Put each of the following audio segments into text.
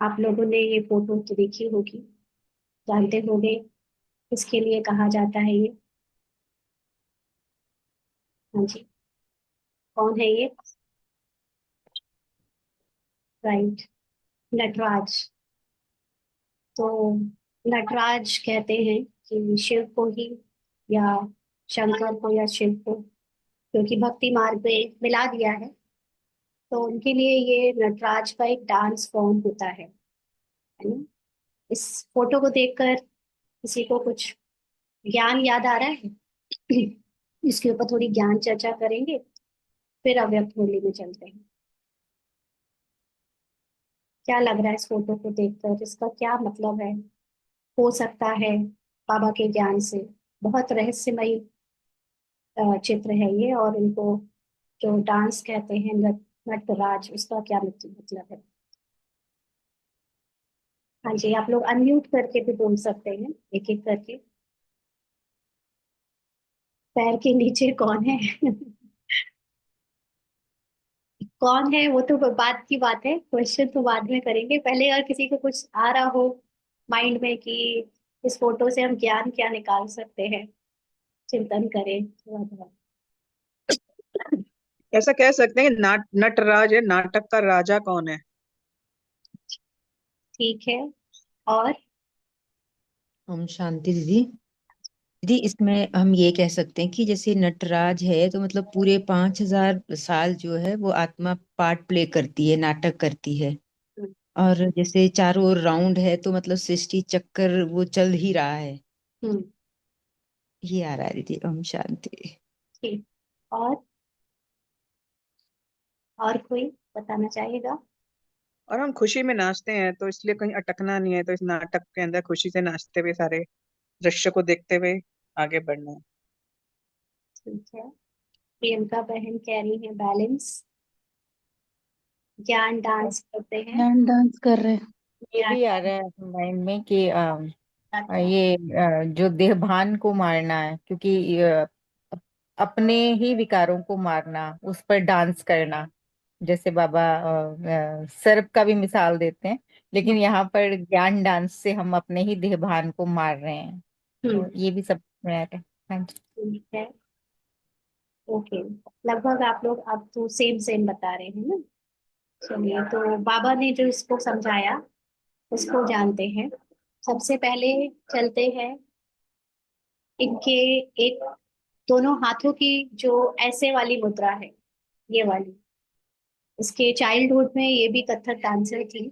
आप लोगों ने ये फोटो तो देखी होगी, जानते होंगे किसके लिए कहा जाता है ये। हाँ जी, कौन है ये? राइट, नटराज। तो नटराज कहते हैं कि शिव को ही, या शंकर को या शिव को, क्योंकि भक्ति मार्ग में मिला दिया है, तो उनके लिए ये नटराज का एक डांस फॉर्म होता है ना। इस फोटो को देखकर किसी को कुछ ज्ञान याद आ रहा है? इसके ऊपर थोड़ी ज्ञान चर्चा करेंगे, फिर अव्यक्त होली में चलते हैं। क्या लग रहा है इस फोटो को देखकर, इसका क्या मतलब है? हो सकता है बाबा के ज्ञान से, बहुत रहस्यमयी चित्र है ये। और इनको जो डांस कहते हैं, नटराज, उसका क्या मतलब है? हाँ जी, आप लोग अनम्यूट करके भी बोल सकते हैं, एक एक करके। पैर के नीचे कौन है? कौन है वो तो बात की बात है, क्वेश्चन तो बाद में करेंगे। पहले अगर किसी को कुछ आ रहा हो माइंड में कि इस फोटो से हम ज्ञान क्या निकाल सकते हैं, चिंतन करें थोड़ा थोड़ा। ऐसा कह सकते हैं, नटराज है, नाटक का राजा कौन है? ठीक है। और ओम शांति दीदी। दीदी, इसमें हम ये कह सकते हैं कि जैसे नटराज है तो मतलब पूरे 5,000 साल जो है वो आत्मा पार्ट प्ले करती है, नाटक करती है। और जैसे चारों ओर राउंड है तो मतलब सृष्टि चक्कर वो चल ही रहा है। हम्म, ये आ रहा है दीदी। ओम शांति। ठीक। और और कोई बताना चाहेगा? और हम खुशी में नाचते हैं, तो इसलिए कहीं अटकना नहीं है, तो इस नाटक के अंदर खुशी से नाचते हुए सारे दृश्य को देखते हुए आगे बढ़ना है। ठीक है। प्रियंका बहन कह रही है बैलेंस, ज्ञान डांस करते हैं। हैंड डांस कर रहे हैं। ये ज्ञान भी आ रहा डांस है माइंड में कि करता है। ये जो देहभान को मारना है, क्योंकि अपने ही विकारों को मारना, उस पर डांस करना। जैसे बाबा सर्प का भी मिसाल देते हैं, लेकिन यहाँ पर ज्ञान डांस से हम अपने ही देहभान को मार रहे हैं। हम्म, तो ये भी सब में आ रहा है। हाँ जी। ठीक है। ओके, लगभग आप लोग अब तो सेम सेम बता रहे हैं ना। चलिए, तो बाबा ने जो इसको समझाया उसको जानते हैं। सबसे पहले चलते हैं इनके एक, दोनों हाथों की जो ऐसे वाली मुद्रा है, ये वाली। इसके चाइल्डहुड में ये भी कथक डांसर थी,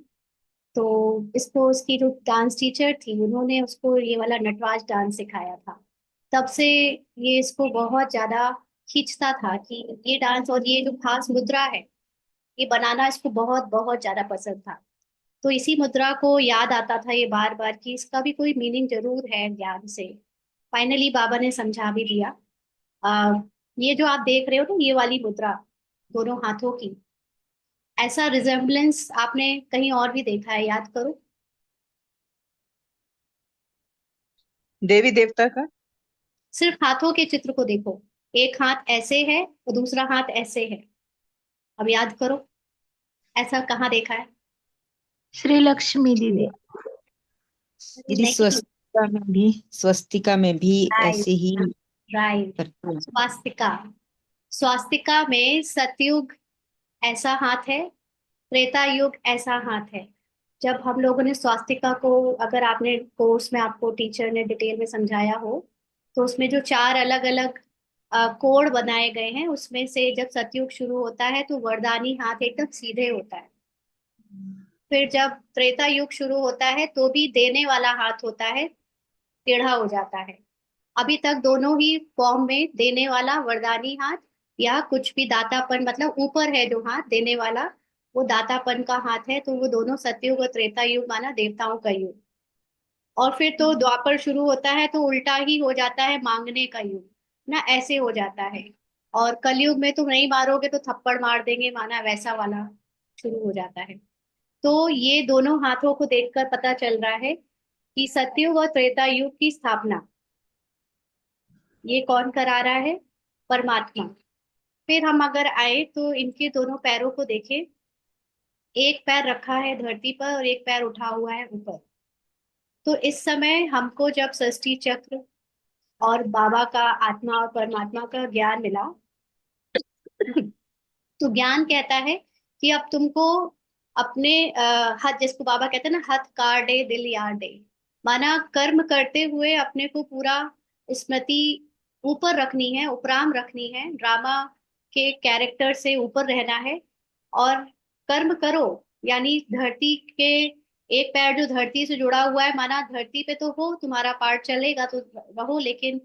तो इसको उसकी जो डांस टीचर थी उन्होंने उसको ये वाला नटराज डांस सिखाया था। तब से ये इसको बहुत ज्यादा खींचता था कि ये डांस और ये जो खास मुद्रा है, ये बनाना इसको बहुत बहुत ज्यादा पसंद था। तो इसी मुद्रा को याद आता था ये बार बार कि इसका भी कोई मीनिंग जरूर है ज्ञान से। फाइनली बाबा ने समझा भी दिया। आ, ये जो आप देख रहे हो ना, ये वाली मुद्रा दोनों हाथों की, ऐसा रिजेम्बलेंस आपने कहीं और भी देखा है? याद करो। देवी देवता का। सिर्फ हाथों के चित्र को देखो, एक हाथ ऐसे है और दूसरा हाथ ऐसे है। अब याद करो, ऐसा कहाँ देखा है? श्री लक्ष्मी दीदी। अरे दीदी, नहीं। स्वस्तिका में भी राइट, ऐसे ही राइट। करते हैं। स्वास्तिका, स्वास्तिका में सतयुग ऐसा हाथ है, त्रेता युग ऐसा हाथ है। जब हम लोगों ने स्वास्तिका को, अगर आपने कोर्स में आपको टीचर ने डिटेल में समझाया हो, तो उसमें जो चार अलग अलग कोण बनाए गए हैं, उसमें से जब सतयुग शुरू होता है तो वरदानी हाथ एकदम सीधे होता है। फिर जब त्रेता युग शुरू होता है तो भी देने वाला हाथ होता है, टेढ़ा हो जाता है। अभी तक दोनों ही फॉर्म में, देने वाला वरदानी हाथ, या कुछ भी दातापन, मतलब ऊपर है जो हाथ देने वाला, वो दातापन का हाथ है। तो वो दोनों सतयुग और त्रेता युग माना देवताओं का युग। और फिर तो द्वापर शुरू होता है तो उल्टा ही हो जाता है, मांगने का युग ना, ऐसे हो जाता है। और कलयुग में तुम नहीं मारोगे तो थप्पड़ मार देंगे माना, वैसा वाला शुरू हो जाता है। तो ये दोनों हाथों को देखकर पता चल रहा है कि सतयुग और त्रेता युग की स्थापना ये कौन करा रहा है? परमात्मा। फिर हम अगर आए तो इनके दोनों पैरों को देखें, एक पैर रखा है धरती पर और एक पैर उठा हुआ है ऊपर। तो इस समय हमको जब षष्ठी चक्र और बाबा का आत्मा और परमात्मा का ज्ञान मिला, तो ज्ञान कहता है कि अब तुमको अपने हथ, जिसको बाबा कहते हैं ना, हथ काट दे दिल यार दे, माना कर्म करते हुए अपने को पूरा स्मृति ऊपर रखनी है, उपराम रखनी है, ड्रामा के कैरेक्टर से ऊपर रहना है और कर्म करो। यानी धरती के एक पैर जो धरती से जुड़ा हुआ है, माना धरती पे तो हो, तुम्हारा पार्ट चलेगा तो रहो, लेकिन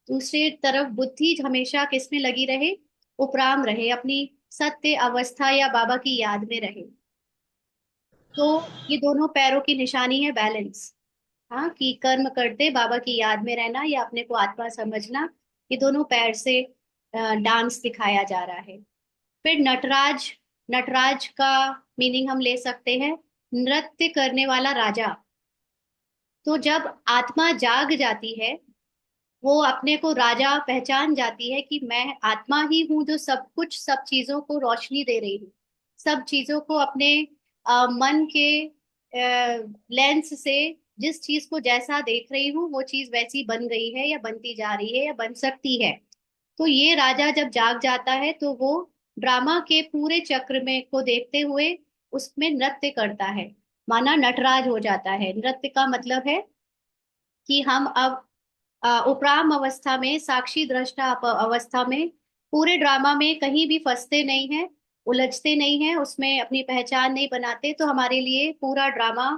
दूसरी तरफ बुद्धि हमेशा किसमें लगी रहे, उपराम रहे, अपनी सत्य अवस्था या बाबा की याद में रहे। तो ये दोनों पैरों की निशानी है बैलेंस। हाँ, कि कर्म करते बाबा की याद में रहना या अपने को आत्मा समझना, ये दोनों पैर से डांस दिखाया जा रहा है। फिर नटराज, नटराज का मीनिंग हम ले सकते हैं नृत्य करने वाला राजा। तो जब आत्मा जाग जाती है, वो अपने को राजा पहचान जाती है कि मैं आत्मा ही हूँ जो सब कुछ, सब चीजों को रोशनी दे रही हूँ, सब चीजों को अपने मन के लेंस से जिस चीज को जैसा देख रही हूँ वो चीज वैसी बन गई है या बनती जा रही है या बन सकती है। तो ये राजा जब जाग जाता है तो वो ड्रामा के पूरे चक्र में को देखते हुए उसमें नृत्य करता है, माना नटराज हो जाता है। नृत्य का मतलब है कि हम अब उपराम अवस्था में, साक्षी दृष्टा अवस्था में, पूरे ड्रामा में कहीं भी फंसते नहीं हैं, उलझते नहीं हैं, उसमें अपनी पहचान नहीं बनाते, तो हमारे लिए पूरा ड्रामा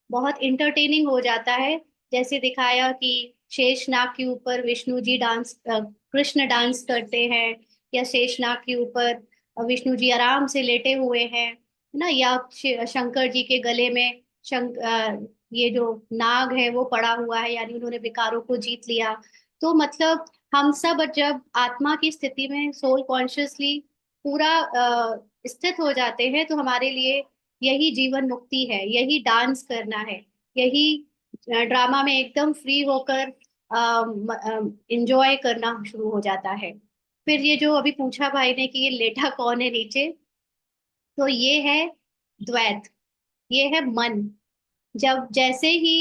बहुत इंटरटेनिंग हो जाता है। जैसे दिखाया कि शेषनाग के ऊपर विष्णु जी डांस, कृष्ण डांस करते हैं, या शेषनाग के ऊपर विष्णु जी आराम से लेटे हुए हैं, है ना, या शंकर जी के गले में ये जो नाग है वो पड़ा हुआ है, यानी उन्होंने विकारों को जीत लिया। तो मतलब हम सब जब आत्मा की स्थिति में सोल कॉन्शियसली पूरा स्थित हो जाते हैं, तो हमारे लिए यही जीवन मुक्ति है, यही डांस करना है, यही ड्रामा में एकदम फ्री होकर इंजॉय करना शुरू हो जाता है। फिर ये जो अभी पूछा भाई ने कि ये लेटा कौन है नीचे, तो ये है द्वैत, ये है मन। जब जैसे ही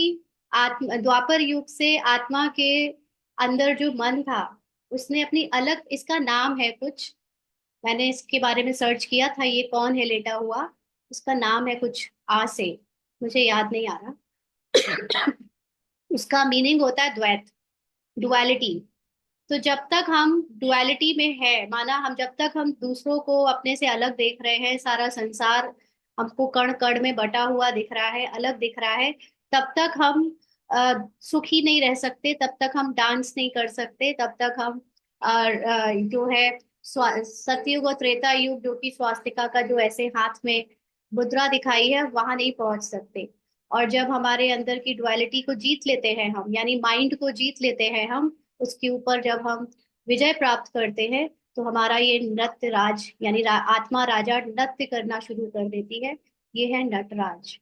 आत्म द्वापर युग से आत्मा के अंदर जो मन था, उसने अपनी अलग, इसका नाम है कुछ, मैंने इसके बारे में सर्च किया था, ये कौन है लेटा हुआ, उसका नाम है कुछ आ से, मुझे याद नहीं आ रहा। उसका मीनिंग होता है द्वैत, डुअलिटी। तो जब तक हम डुअलिटी में है, माना हम जब तक हम दूसरों को अपने से अलग देख रहे हैं, सारा संसार हमको कण कण में बटा हुआ दिख रहा है, अलग दिख रहा है, तब तक हम सुखी नहीं रह सकते, तब तक हम डांस नहीं कर सकते, तब तक हम जो है सतयुग और त्रेता युग, जो कि स्वास्तिका का जो ऐसे हाथ में मुद्रा दिखाई है, वहां नहीं पहुंच सकते। और जब हमारे अंदर की डुअलिटी को जीत लेते हैं हम, यानी माइंड को जीत लेते हैं हम, उसके ऊपर जब हम विजय प्राप्त करते हैं, तो हमारा ये नृत्य राज, यानी आत्मा राजा नृत्य करना शुरू कर देती है। ये है नटराज।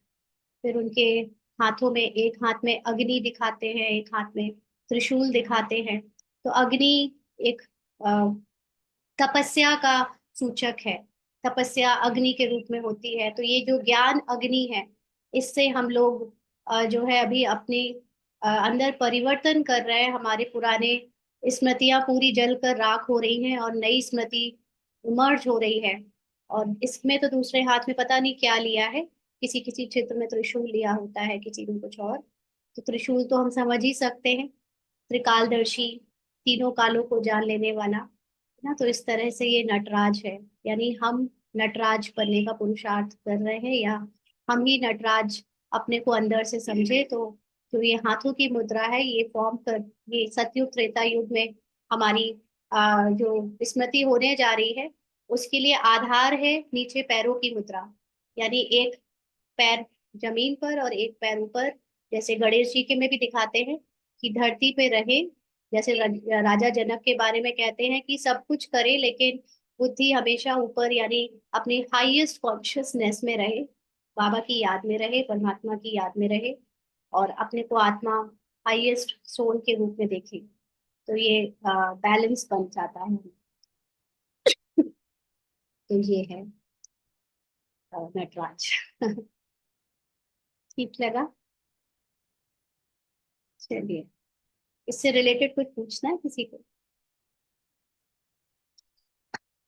फिर उनके हाथों में, एक हाथ में अग्नि दिखाते हैं, एक हाथ में त्रिशूल दिखाते हैं। तो अग्नि एक तपस्या का सूचक है, तपस्या अग्नि के रूप में होती है। तो ये जो ज्ञान अग्नि है, इससे हम लोग जो है अभी अपने अंदर परिवर्तन कर रहे हैं, हमारे पुराने स्मृतियां पूरी जलकर राख हो रही हैं और नई स्मृति इमर्ज हो रही है। और इसमें तो दूसरे हाथ में पता नहीं क्या लिया है, किसी किसी क्षेत्र में त्रिशूल लिया होता है, किसी में कुछ और। तो त्रिशूल तो हम समझ ही सकते हैं, त्रिकालदर्शी, तीनों कालों को जान लेने वाला, है ना। तो इस तरह से ये नटराज है, यानी हम नटराज बनने का पुरुषार्थ कर रहे हैं, या हम ही नटराज अपने को अंदर से समझे। तो जो ये हाथों की मुद्रा है, ये फॉर्म कर, ये सतयुग त्रेता युग में हमारी जो स्मृति होने जा रही है, उसके लिए आधार है नीचे पैरों की मुद्रा। यानी एक पैर जमीन पर और एक पैर ऊपर, जैसे गणेश जी के में भी दिखाते हैं कि धरती पे रहे, जैसे राजा जनक के बारे में कहते हैं कि सब कुछ करे लेकिन बुद्धि हमेशा ऊपर, यानी अपनी हाईएस्ट कॉन्शियसनेस में रहे, बाबा की याद में रहे, परमात्मा की याद में रहे, और अपने को आत्मा, हाईएस्ट सोल के रूप में देखे। तो ये बैलेंस बन जाता है। तो ये है। नटराज। ठीक लगा? चलिए, इससे रिलेटेड कुछ पूछना है किसी को?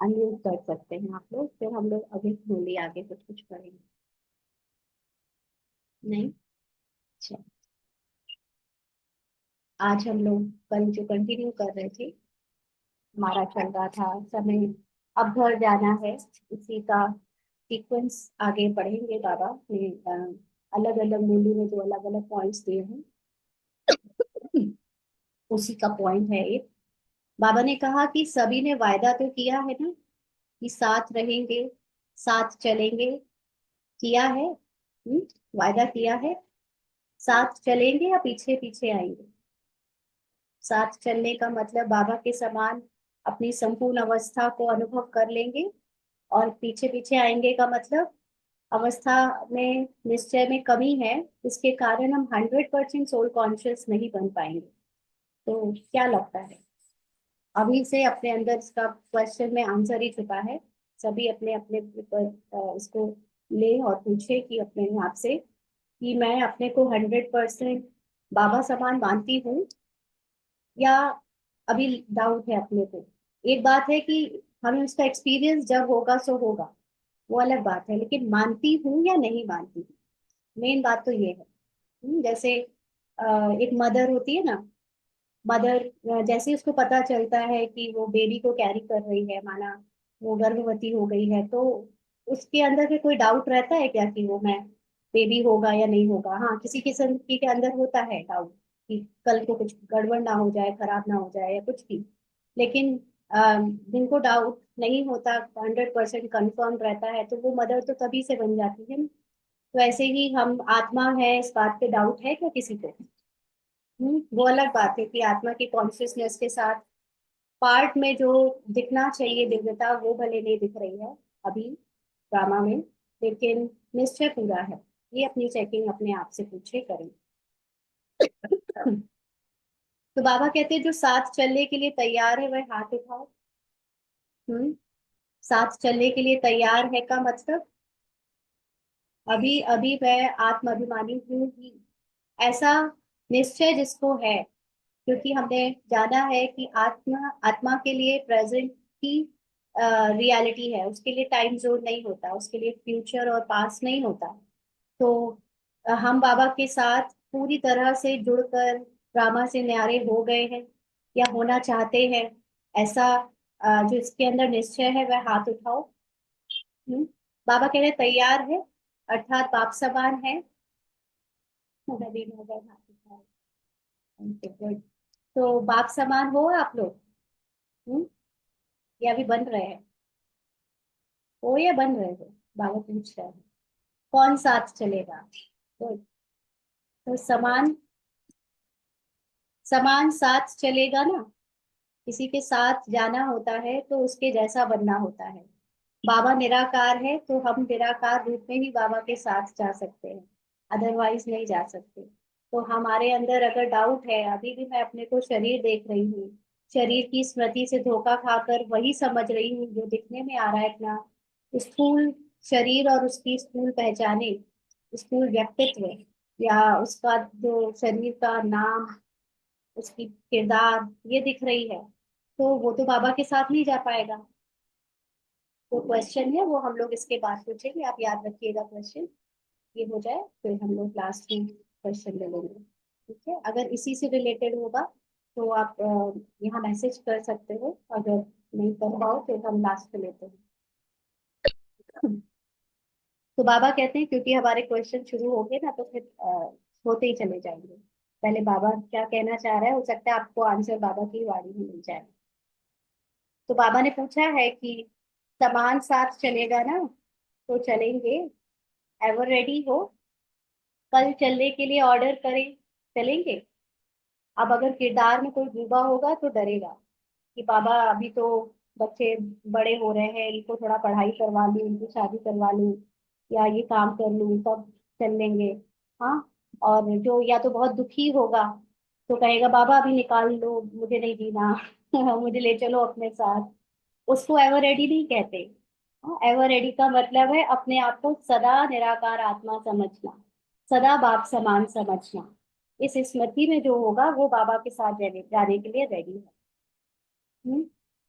अनम्यूट कर सकते हैं आप लोग, फिर हम लोग अभी होली आगे कुछ कुछ करेंगे। नहीं? चलो, आज हम लोग कल जो कंटिन्यू कर रहे थे, हमारा चल रहा था समय अब घर जाना है, इसी का सीक्वेंस आगे पढ़ेंगे। बाबा ने अलग अलग मूल्य में जो अलग अलग पॉइंट्स दिए हैं, उसी का पॉइंट है एक। बाबा ने कहा कि सभी ने वायदा तो किया है ना कि साथ रहेंगे, साथ चलेंगे। किया है? वायदा किया है। साथ चलेंगे या पीछे पीछे आएंगे? साथ चलने का मतलब बाबा के समान अपनी संपूर्ण अवस्था को अनुभव कर लेंगे, और पीछे पीछे आएंगे का मतलब अवस्था में निश्चय में कमी है, इसके कारण हम 100% सोल कॉन्शियस नहीं बन पाएंगे। तो क्या लगता है? अभी से अपने अंदर इसका क्वेश्चन में आंसर ही छुपा है। सभी अपने अपने ऊपर इसको ले और पूछे कि अपने आप से कि मैं अपने को 100% बाबा समान मानती हूँ, या अभी डाउट है अपने को। एक बात है कि हमें उसका एक्सपीरियंस जब होगा सो होगा, वो अलग बात है, लेकिन मानती हूँ या नहीं मानती हूँ, मेन बात तो ये है। जैसे एक मदर होती है ना, मदर जैसे उसको पता चलता है कि वो बेबी को कैरी कर रही है, माना वो गर्भवती हो गई है, तो उसके अंदर के कोई डाउट रहता है क्या कि वो मैं बेबी होगा या नहीं होगा? हाँ, किसी किस्म के अंदर होता है डाउट कि कल को कुछ गड़बड़ ना हो जाए, खराब ना हो जाए या कुछ भी। लेकिन जिनको डाउट नहीं होता, 100% कंफर्म रहता है, तो वो मदर तो तभी से बन जाती है ना। तो ऐसे ही हम आत्मा है, इस बात पे डाउट है क्या किसी को? वो अलग बात है कि आत्मा की कॉन्शियसनेस के साथ पार्ट में जो दिखना चाहिए दिव्यता, वो भले नहीं दिख रही है अभी ड्रामा में, लेकिन निश्चय पूरा है। ये अपनी चेकिंग अपने आप से पूछे करें। तो बाबा कहते हैं जो साथ चलने के लिए तैयार है वह हाथ उठाओ। हम्म साथ चलने के लिए तैयार है का मतलब अभी अभी मैं आत्म अभिमानी हूँ ही, ऐसा निश्चय जिसको है। क्योंकि हमने जाना है कि आत्मा आत्मा के लिए प्रेजेंट की रियलिटी है, उसके लिए टाइम जोन नहीं होता, उसके लिए फ्यूचर और पास्ट नहीं होता। तो हम बाबा के साथ पूरी तरह से जुड़कर ड्रामा से न्यारे हो गए हैं या होना चाहते हैं, ऐसा जो इसके अंदर निश्चय है वह हाथ उठाओ। हम्म, बाबा कह रहे तैयार है, अर्थात बाप समान है। नदी में अगर हाथ उठाओ। Okay, good। तो बाप समान हो आप लोग? हम्म या अभी बन रहे हैं? हो या बन रहे हो? बाबा पूछ रहे हैं कौन साथ चलेगा। तो समान समान साथ चलेगा ना। किसी के साथ जाना होता है तो उसके जैसा बनना होता है। बाबा निराकार है तो हम निराकार रूप में ही बाबा के साथ जा सकते हैं, अदरवाइज नहीं जा सकते। तो हमारे अंदर अगर डाउट है, अभी भी मैं अपने को शरीर देख रही हूँ, शरीर की स्मृति से धोखा खाकर वही समझ रही हूँ जो दिखने में आ रहा है, अपना स्थूल शरीर और उसकी स्थूल पहचाने, स्थूल व्यक्तित्व, या उसका जो शरीर का नाम, उसकी किरदार ये दिख रही है, तो वो तो बाबा के साथ नहीं जा पाएगा। तो क्वेश्चन है वो हम लोग इसके बाद पूछेंगे, आप याद रखिएगा क्वेश्चन। ये हो जाए फिर हम लोग लास्ट में क्वेश्चन ले लेंगे। ठीक है, अगर इसी से रिलेटेड होगा तो आप यहाँ मैसेज कर सकते हो, अगर नहीं कर पाओ तो हम लास्ट में लेते हैं। तो बाबा कहते हैं क्योंकि हमारे क्वेश्चन शुरू हो गए ना, तो फिर होते ही चले जाएंगे। पहले बाबा क्या कहना चाह रहा है, हो सकता है आपको आंसर बाबा की वाणी में मिल जाए। तो बाबा ने पूछा है कि समान साथ चलेगा ना? तो चलेंगे। एवर रेडी हो? कल चलने के लिए ऑर्डर करें, चलेंगे? अब अगर किरदार में कोई डूबा होगा तो डरेगा कि बाबा अभी तो बच्चे बड़े हो रहे हैं, इनको थोड़ा पढ़ाई करवा लूं, इनकी शादी करवा लूं, या ये काम कर लूं तब चल लेंगे। हाँ, और जो या तो बहुत दुखी होगा तो कहेगा बाबा अभी निकाल लो, मुझे नहीं जीना, मुझे ले चलो अपने साथ। उसको एवर रेडी नहीं कहते। एवर रेडी का मतलब है अपने आप को सदा निराकार आत्मा समझना, सदा बाप समान समझना। इस स्मृति में जो होगा वो बाबा के साथ जाने जाने के लिए रेडी है। हम्म।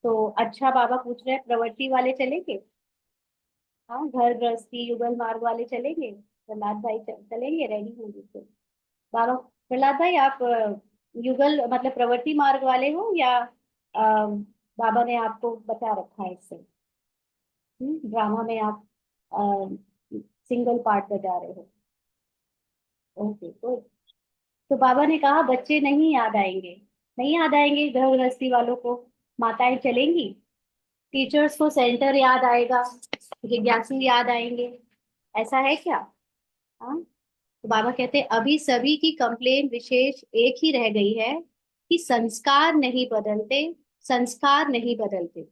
तो अच्छा, बाबा पूछ रहे हैं प्रवृत्ति वाले चलेंगे? हाँ, घर गृहस्थी युगल मार्ग वाले चलेंगे? प्रहलाद भाई चलेंगे? रेडी होंगे तो बाबा। प्रहलाद भाई आप युगल मतलब प्रवृत्ति मार्ग वाले हो या बाबा ने आपको बता रखा है इससे? ड्रामा में आप सिंगल पार्ट बजा रहे हो? ओके। तो बाबा ने कहा बच्चे नहीं याद आएंगे, नहीं याद आएंगे घर गृहस्थी वालों को, माताएं चलेंगी, टीचर्स को सेंटर याद आएगा, जिज्ञासु याद आएंगे, ऐसा है क्या? हाँ। तो बाबा कहते हैं अभी सभी की कंप्लेन विशेष एक ही रह गई है कि संस्कार नहीं बदलते, संस्कार नहीं बदलते।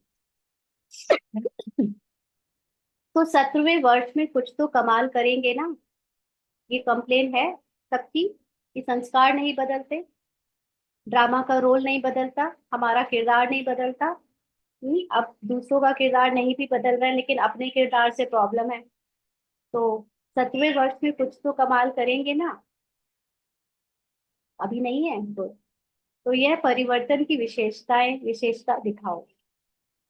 तो 17वें वर्ष में कुछ तो कमाल करेंगे ना, ये कंप्लेन है सबकी कि संस्कार नहीं बदलते, ड्रामा का रोल नहीं बदलता, हमारा किरदार नहीं बदलता। अब दूसरों का किरदार नहीं भी बदल रहा है लेकिन अपने किरदार से प्रॉब्लम है। तो 17वें वर्ष में कुछ तो कमाल करेंगे ना, अभी नहीं है तो यह परिवर्तन की विशेषता दिखाओ।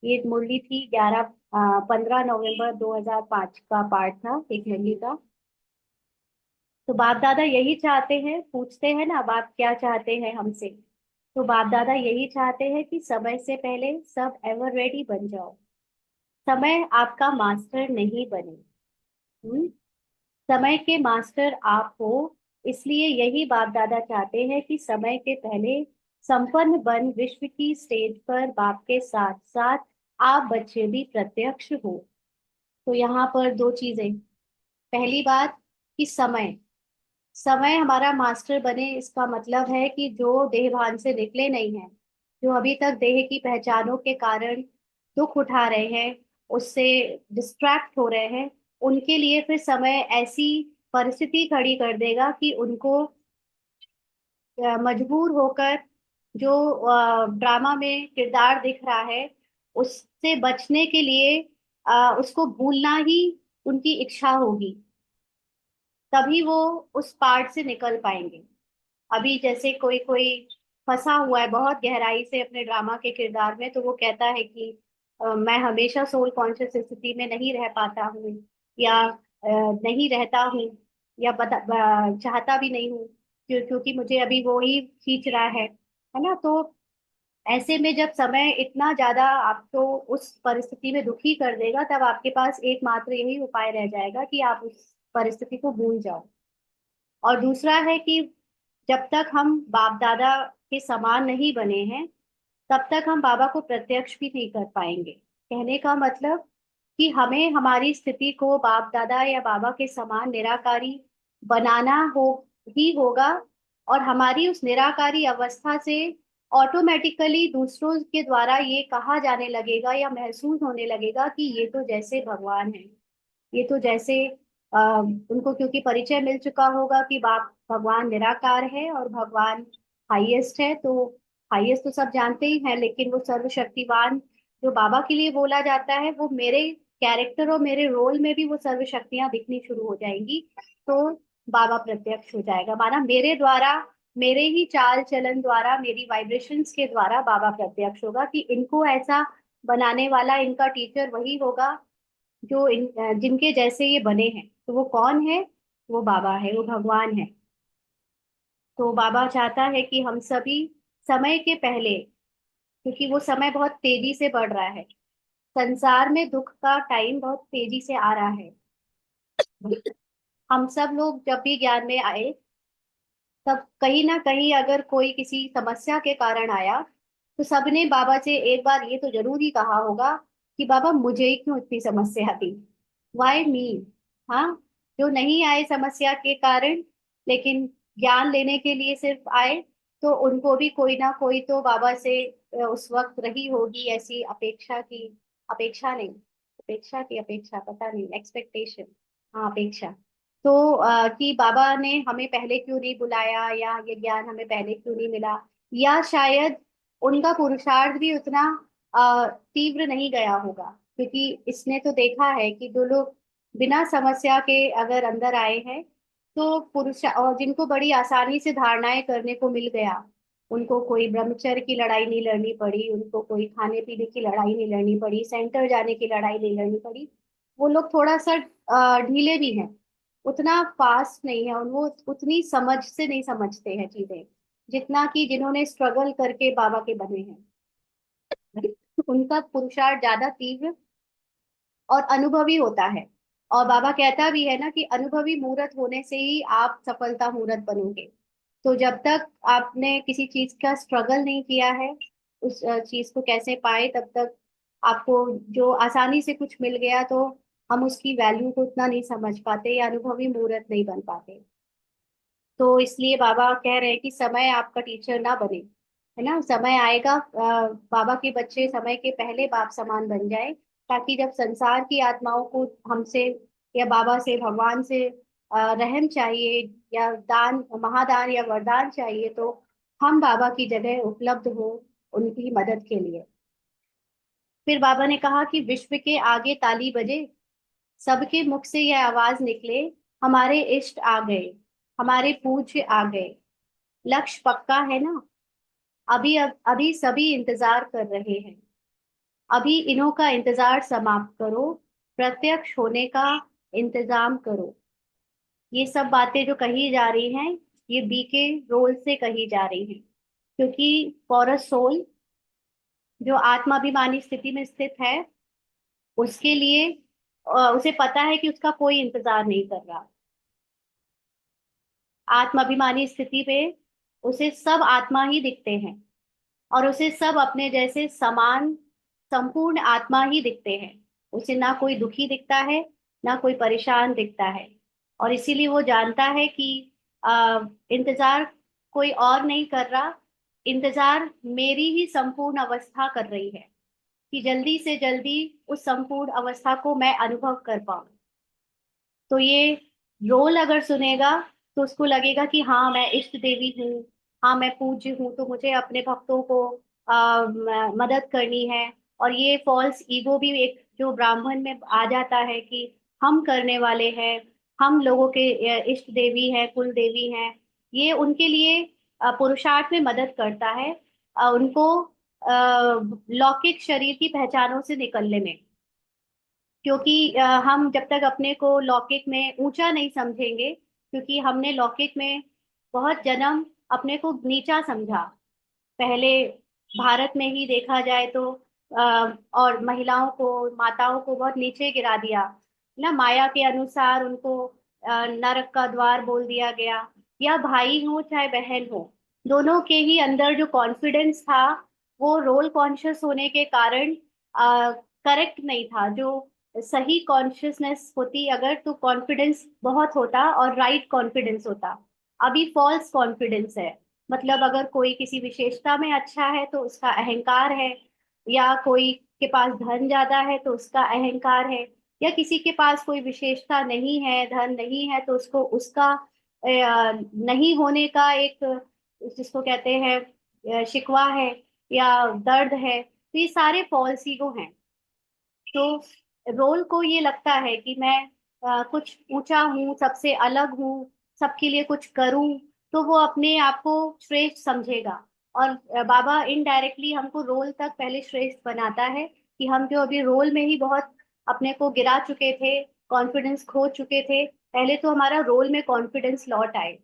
ये मुरली थी 15 नवंबर 2005 का पाठ था एक मुरली का। तो बाप दादा यही चाहते हैं, पूछते हैं ना बाप क्या चाहते हैं हमसे, तो बाप दादा यही चाहते हैं कि समय से पहले सब एवर रेडी बन जाओ, समय आपका मास्टर नहीं बने। हम्म। समय के मास्टर आप हो, इसलिए यही बाप दादा चाहते हैं कि समय के पहले संपन्न बन विश्व की स्टेज पर बाप के साथ साथ आप बच्चे भी प्रत्यक्ष हो। तो यहाँ पर दो चीजें। पहली बात कि समय समय हमारा मास्टर बने, इसका मतलब है कि जो देह भान से निकले नहीं हैं, जो अभी तक देह की पहचानों के कारण दुख उठा रहे हैं, उससे डिस्ट्रैक्ट हो रहे हैं, उनके लिए फिर समय ऐसी परिस्थिति खड़ी कर देगा कि उनको मजबूर होकर जो ड्रामा में किरदार दिख रहा है उससे बचने के लिए उसको भूलना ही उनकी इच्छा होगी, तभी वो उस पार्ट से निकल पाएंगे। अभी जैसे कोई कोई फंसा हुआ है बहुत गहराई से अपने ड्रामा के किरदार में, तो वो कहता है कि मैं हमेशा सोल कॉन्शियस स्थिति में नहीं रह पाता हूँ, या नहीं रहता हूँ, या चाहता भी नहीं हूँ, क्योंकि मुझे अभी वो ही खींच रहा है ना। तो ऐसे में जब समय इतना ज्यादा आपको उस परिस्थिति में दुखी कर देगा, तब आपके पास एकमात्र यही उपाय रह जाएगा कि आप उस परिस्थिति को भूल जाओ। और दूसरा है कि जब तक हम बाप दादा के समान नहीं बने हैं, तब तक हम बाबा को प्रत्यक्ष भी नहीं कर पाएंगे। कहने का मतलब कि हमें हमारी स्थिति को बाप दादा या बाबा के समान निराकारी बनाना ही होगा। और हमारी उस निराकारी अवस्था से ऑटोमेटिकली दूसरों के द्वारा ये कहा जाने लगेगा या महसूस होने लगेगा कि ये तो जैसे भगवान है, ये तो जैसे उनको क्योंकि परिचय मिल चुका होगा कि बाप भगवान निराकार है और भगवान हाईएस्ट है। तो हाईएस्ट तो सब जानते ही हैं, लेकिन वो सर्वशक्तिवान जो बाबा के लिए बोला जाता है, वो मेरे कैरेक्टर और मेरे रोल में भी वो सर्वशक्तियां दिखनी शुरू हो जाएंगी। तो बाबा प्रत्यक्ष हो जाएगा, माना मेरे द्वारा, मेरे ही चाल चलन द्वारा, मेरी वाइब्रेशंस के द्वारा बाबा प्रत्यक्ष होगा कि इनको ऐसा बनाने वाला इनका टीचर वही होगा जो जिनके जैसे ये बने हैं। तो वो कौन है? वो बाबा है, वो भगवान है। तो बाबा चाहता है कि हम सभी समय के पहले, क्योंकि वो समय बहुत तेजी से बढ़ रहा है, संसार में दुख का टाइम बहुत तेजी से आ रहा है। हम सब लोग जब भी ज्ञान में आए, तब कहीं ना कहीं अगर कोई किसी समस्या के कारण आया, तो सबने बाबा से एक बार ये तो जरूर ही कहा होगा कि बाबा मुझे ही क्यों इतनी समस्या थी, वाई मी। हाँ। जो नहीं आए समस्या के कारण, लेकिन ज्ञान लेने के लिए सिर्फ आए, तो उनको भी कोई ना कोई तो बाबा से उस वक्त रही होगी ऐसी अपेक्षा की, अपेक्षा नहीं, अपेक्षा की अपेक्षा पता नहीं, एक्सपेक्टेशन, हाँ अपेक्षा। तो कि बाबा ने हमें पहले क्यों नहीं बुलाया, या ये ज्ञान हमें पहले क्यों नहीं मिला, या शायद उनका पुरुषार्थ भी उतना तीव्र नहीं गया होगा। क्योंकि इसने तो देखा है कि जो लोग बिना समस्या के अगर अंदर आए हैं, तो पुरुष और जिनको बड़ी आसानी से धारणाएं करने को मिल गया, उनको कोई ब्रह्मचर्य की लड़ाई नहीं लड़नी पड़ी, उनको कोई खाने पीने की लड़ाई नहीं लड़नी पड़ी, सेंटर जाने की लड़ाई नहीं लड़नी पड़ी। वो लोग थोड़ा सा ढीले भी हैं, उतना फास्ट नहीं है, और वो उतनी समझ से नहीं समझते हैं चीजें, जितना कि जिन्होंने स्ट्रगल करके बाबा के बने हैं। उनका पुरुषार्थ ज्यादा तीव्र और अनुभवी होता है। और बाबा कहता भी है ना कि अनुभवी मूर्त होने से ही आप सफलता मूर्त बनोगे। तो जब तक आपने किसी चीज का स्ट्रगल नहीं किया है, उस चीज को कैसे पाए, तब तक आपको जो आसानी से कुछ मिल गया तो हम उसकी वैल्यू को उतना नहीं समझ पाते या अनुभवी मूर्त नहीं बन पाते। तो इसलिए बाबा कह रहे हैं कि समय आपका टीचर ना बने, है ना। समय आएगा, बाबा के बच्चे समय के पहले बाप समान बन जाए, ताकि जब संसार की आत्माओं को हमसे या बाबा से, भगवान से रहम चाहिए या दान, महादान या वरदान चाहिए, तो हम बाबा की जगह उपलब्ध हो उनकी मदद के लिए। फिर बाबा ने कहा कि विश्व के आगे ताली बजे, सबके मुख से यह आवाज निकले, हमारे इष्ट आ गए, हमारे पूज्य आ गए। लक्ष्य पक्का है ना। अभी सभी इंतजार कर रहे हैं। अभी इन्हों का इंतजार समाप्त करो, प्रत्यक्ष होने का इंतजाम करो। ये सब बातें जो कही जा रही हैं, ये बीके रोल से कही जा रही हैं, क्योंकि फॉर अ सोल जो आत्माभिमानी स्थिति में स्थित है, उसके लिए उसे पता है कि उसका कोई इंतजार नहीं कर रहा। आत्माभिमानी स्थिति पे उसे सब आत्मा ही दिखते हैं, और उसे सब अपने जैसे समान संपूर्ण आत्मा ही दिखते हैं। उसे ना कोई दुखी दिखता है, ना कोई परेशान दिखता है। और इसीलिए वो जानता है कि इंतजार कोई और नहीं कर रहा, इंतजार मेरी ही संपूर्ण अवस्था कर रही है, कि जल्दी से जल्दी उस संपूर्ण अवस्था को मैं अनुभव कर पाऊं। तो ये रोल अगर सुनेगा, तो उसको लगेगा कि हाँ मैं इष्ट देवी हूँ, हाँ मैं पूज्य हूँ, तो मुझे अपने भक्तों को मदद करनी है। और ये फॉल्स ईगो भी एक जो ब्राह्मण में आ जाता है कि हम करने वाले हैं, हम लोगों के इष्ट देवी है, कुल देवी हैं, ये उनके लिए पुरुषार्थ में मदद करता है, उनको लौकिक शरीर की पहचानों से निकलने में। क्योंकि हम जब तक अपने को लौकिक में ऊंचा नहीं समझेंगे, क्योंकि हमने लौकिक में बहुत जन्म अपने को नीचा समझा। पहले भारत में ही देखा जाए तो और महिलाओं को, माताओं को बहुत नीचे गिरा दिया ना, माया के अनुसार उनको नरक का द्वार बोल दिया गया। या भाई हो चाहे बहन हो, दोनों के ही अंदर जो कॉन्फिडेंस था, वो रोल कॉन्शियस होने के कारण करेक्ट नहीं था। जो सही कॉन्शियसनेस होती अगर, तो कॉन्फिडेंस बहुत होता और राइट कॉन्फिडेंस होता। अभी फॉल्स कॉन्फिडेंस है। मतलब अगर कोई किसी विशेषता में अच्छा है तो उसका अहंकार है, या कोई के पास धन ज्यादा है तो उसका अहंकार है, या किसी के पास कोई विशेषता नहीं है, धन नहीं है, तो उसको उसका नहीं होने का एक, जिसको कहते हैं शिकवा है या दर्द है। तो ये सारे फॉल्स ईगो हैं। तो रोल को ये लगता है कि मैं कुछ ऊंचा हूँ, सबसे अलग हूँ, सबके लिए कुछ करूं, तो वो अपने आप को श्रेष्ठ समझेगा। और बाबा इनडायरेक्टली हमको रोल तक पहले श्रेष्ठ बनाता है, कि हम जो अभी रोल में ही बहुत अपने को गिरा चुके थे, कॉन्फिडेंस खो चुके थे, पहले तो हमारा रोल में कॉन्फिडेंस लौट आए।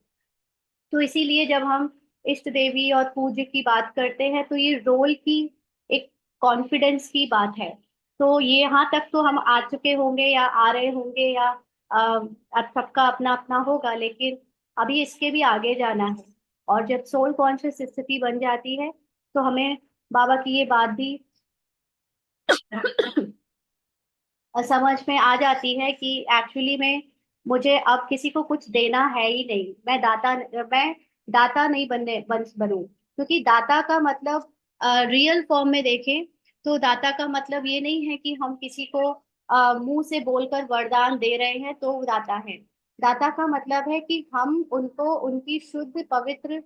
तो इसीलिए जब हम इष्ट देवी और पूज्य की बात करते हैं, तो ये रोल की एक कॉन्फिडेंस की बात है। तो ये यहाँ तक तो हम आ चुके होंगे या आ रहे होंगे, या अब सबका अपना अपना होगा, लेकिन अभी इसके भी आगे जाना है। और जब सोल कॉन्शियस स्थिति बन जाती है, तो हमें बाबा की ये बात भी समझ में आ जाती है कि एक्चुअली में मुझे अब किसी को कुछ देना है ही नहीं। मैं दाता नहीं बनूं, क्योंकि दाता का मतलब रियल फॉर्म में देखें, तो दाता का मतलब ये नहीं है कि हम किसी को मुंह से बोलकर वरदान दे रहे हैं तो वो दाता है। दाता का मतलब है कि हम उनको उनकी शुद्ध पवित्र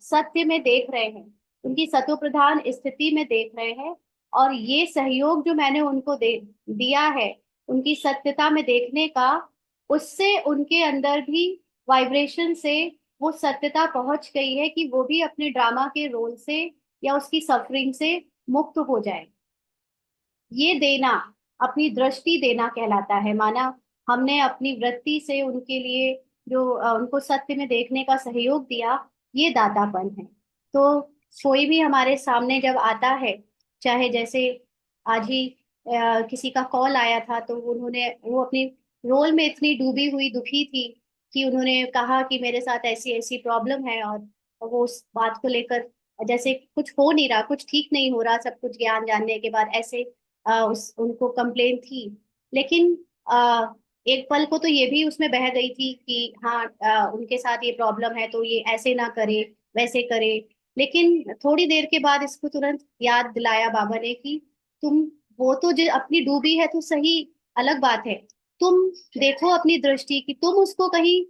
सत्य में देख रहे हैं, उनकी सतो प्रधान स्थिति में देख रहे हैं, और ये सहयोग जो मैंने उनको दे दिया है उनकी सत्यता में देखने का, उससे उनके अंदर भी वाइब्रेशन से वो सत्यता पहुंच गई है कि वो भी अपने ड्रामा के रोल से या उसकी सफरिंग से मुक्त हो जाए। ये देना अपनी दृष्टि देना कहलाता है। माना हमने अपनी वृत्ति से उनके लिए जो उनको सत्य में देखने का सहयोग दिया, ये दातापन है। तो कोई भी हमारे सामने जब आता है, चाहे जैसे आज ही किसी का कॉल आया था, तो वो अपनी रोल में इतनी डूबी हुई दुखी थी कि उन्होंने कहा कि मेरे साथ ऐसी ऐसी प्रॉब्लम है, और वो उस बात को लेकर जैसे कुछ हो नहीं रहा, कुछ ठीक नहीं हो रहा, सब कुछ ज्ञान जानने के बाद ऐसे उस उनको कंप्लेन थी। लेकिन एक पल को तो ये भी उसमें बह गई थी कि हाँ, उनके साथ ये प्रॉब्लम है तो ये ऐसे ना करे, वैसे करे। लेकिन थोड़ी देर के बाद इसको तुरंत याद दिलाया बाबा ने कि तुम, वो तो जो अपनी डूबी है तो सही, अलग बात है। तुम देखो अपनी दृष्टि की, तुम उसको कहीं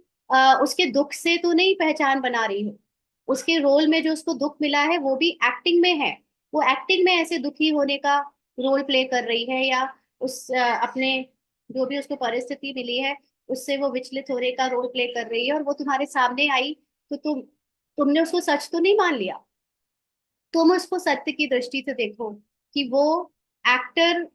उसके दुख से तो नहीं पहचान बना रही हो। उसके रोल में जो उसको दुख मिला है वो भी एक्टिंग में है। वो एक्टिंग में ऐसे दुखी होने का रोल प्ले कर रही है, या उस अपने जो भी उसको परिस्थिति मिली है उससे वो विचलित होने का रोल प्ले कर रही है, और वो तुम्हारे सामने आई तो तुमने उसको सच तो नहीं मान लिया। तुम उसको सत्य की दृष्टि से देखो कि वो एक्टर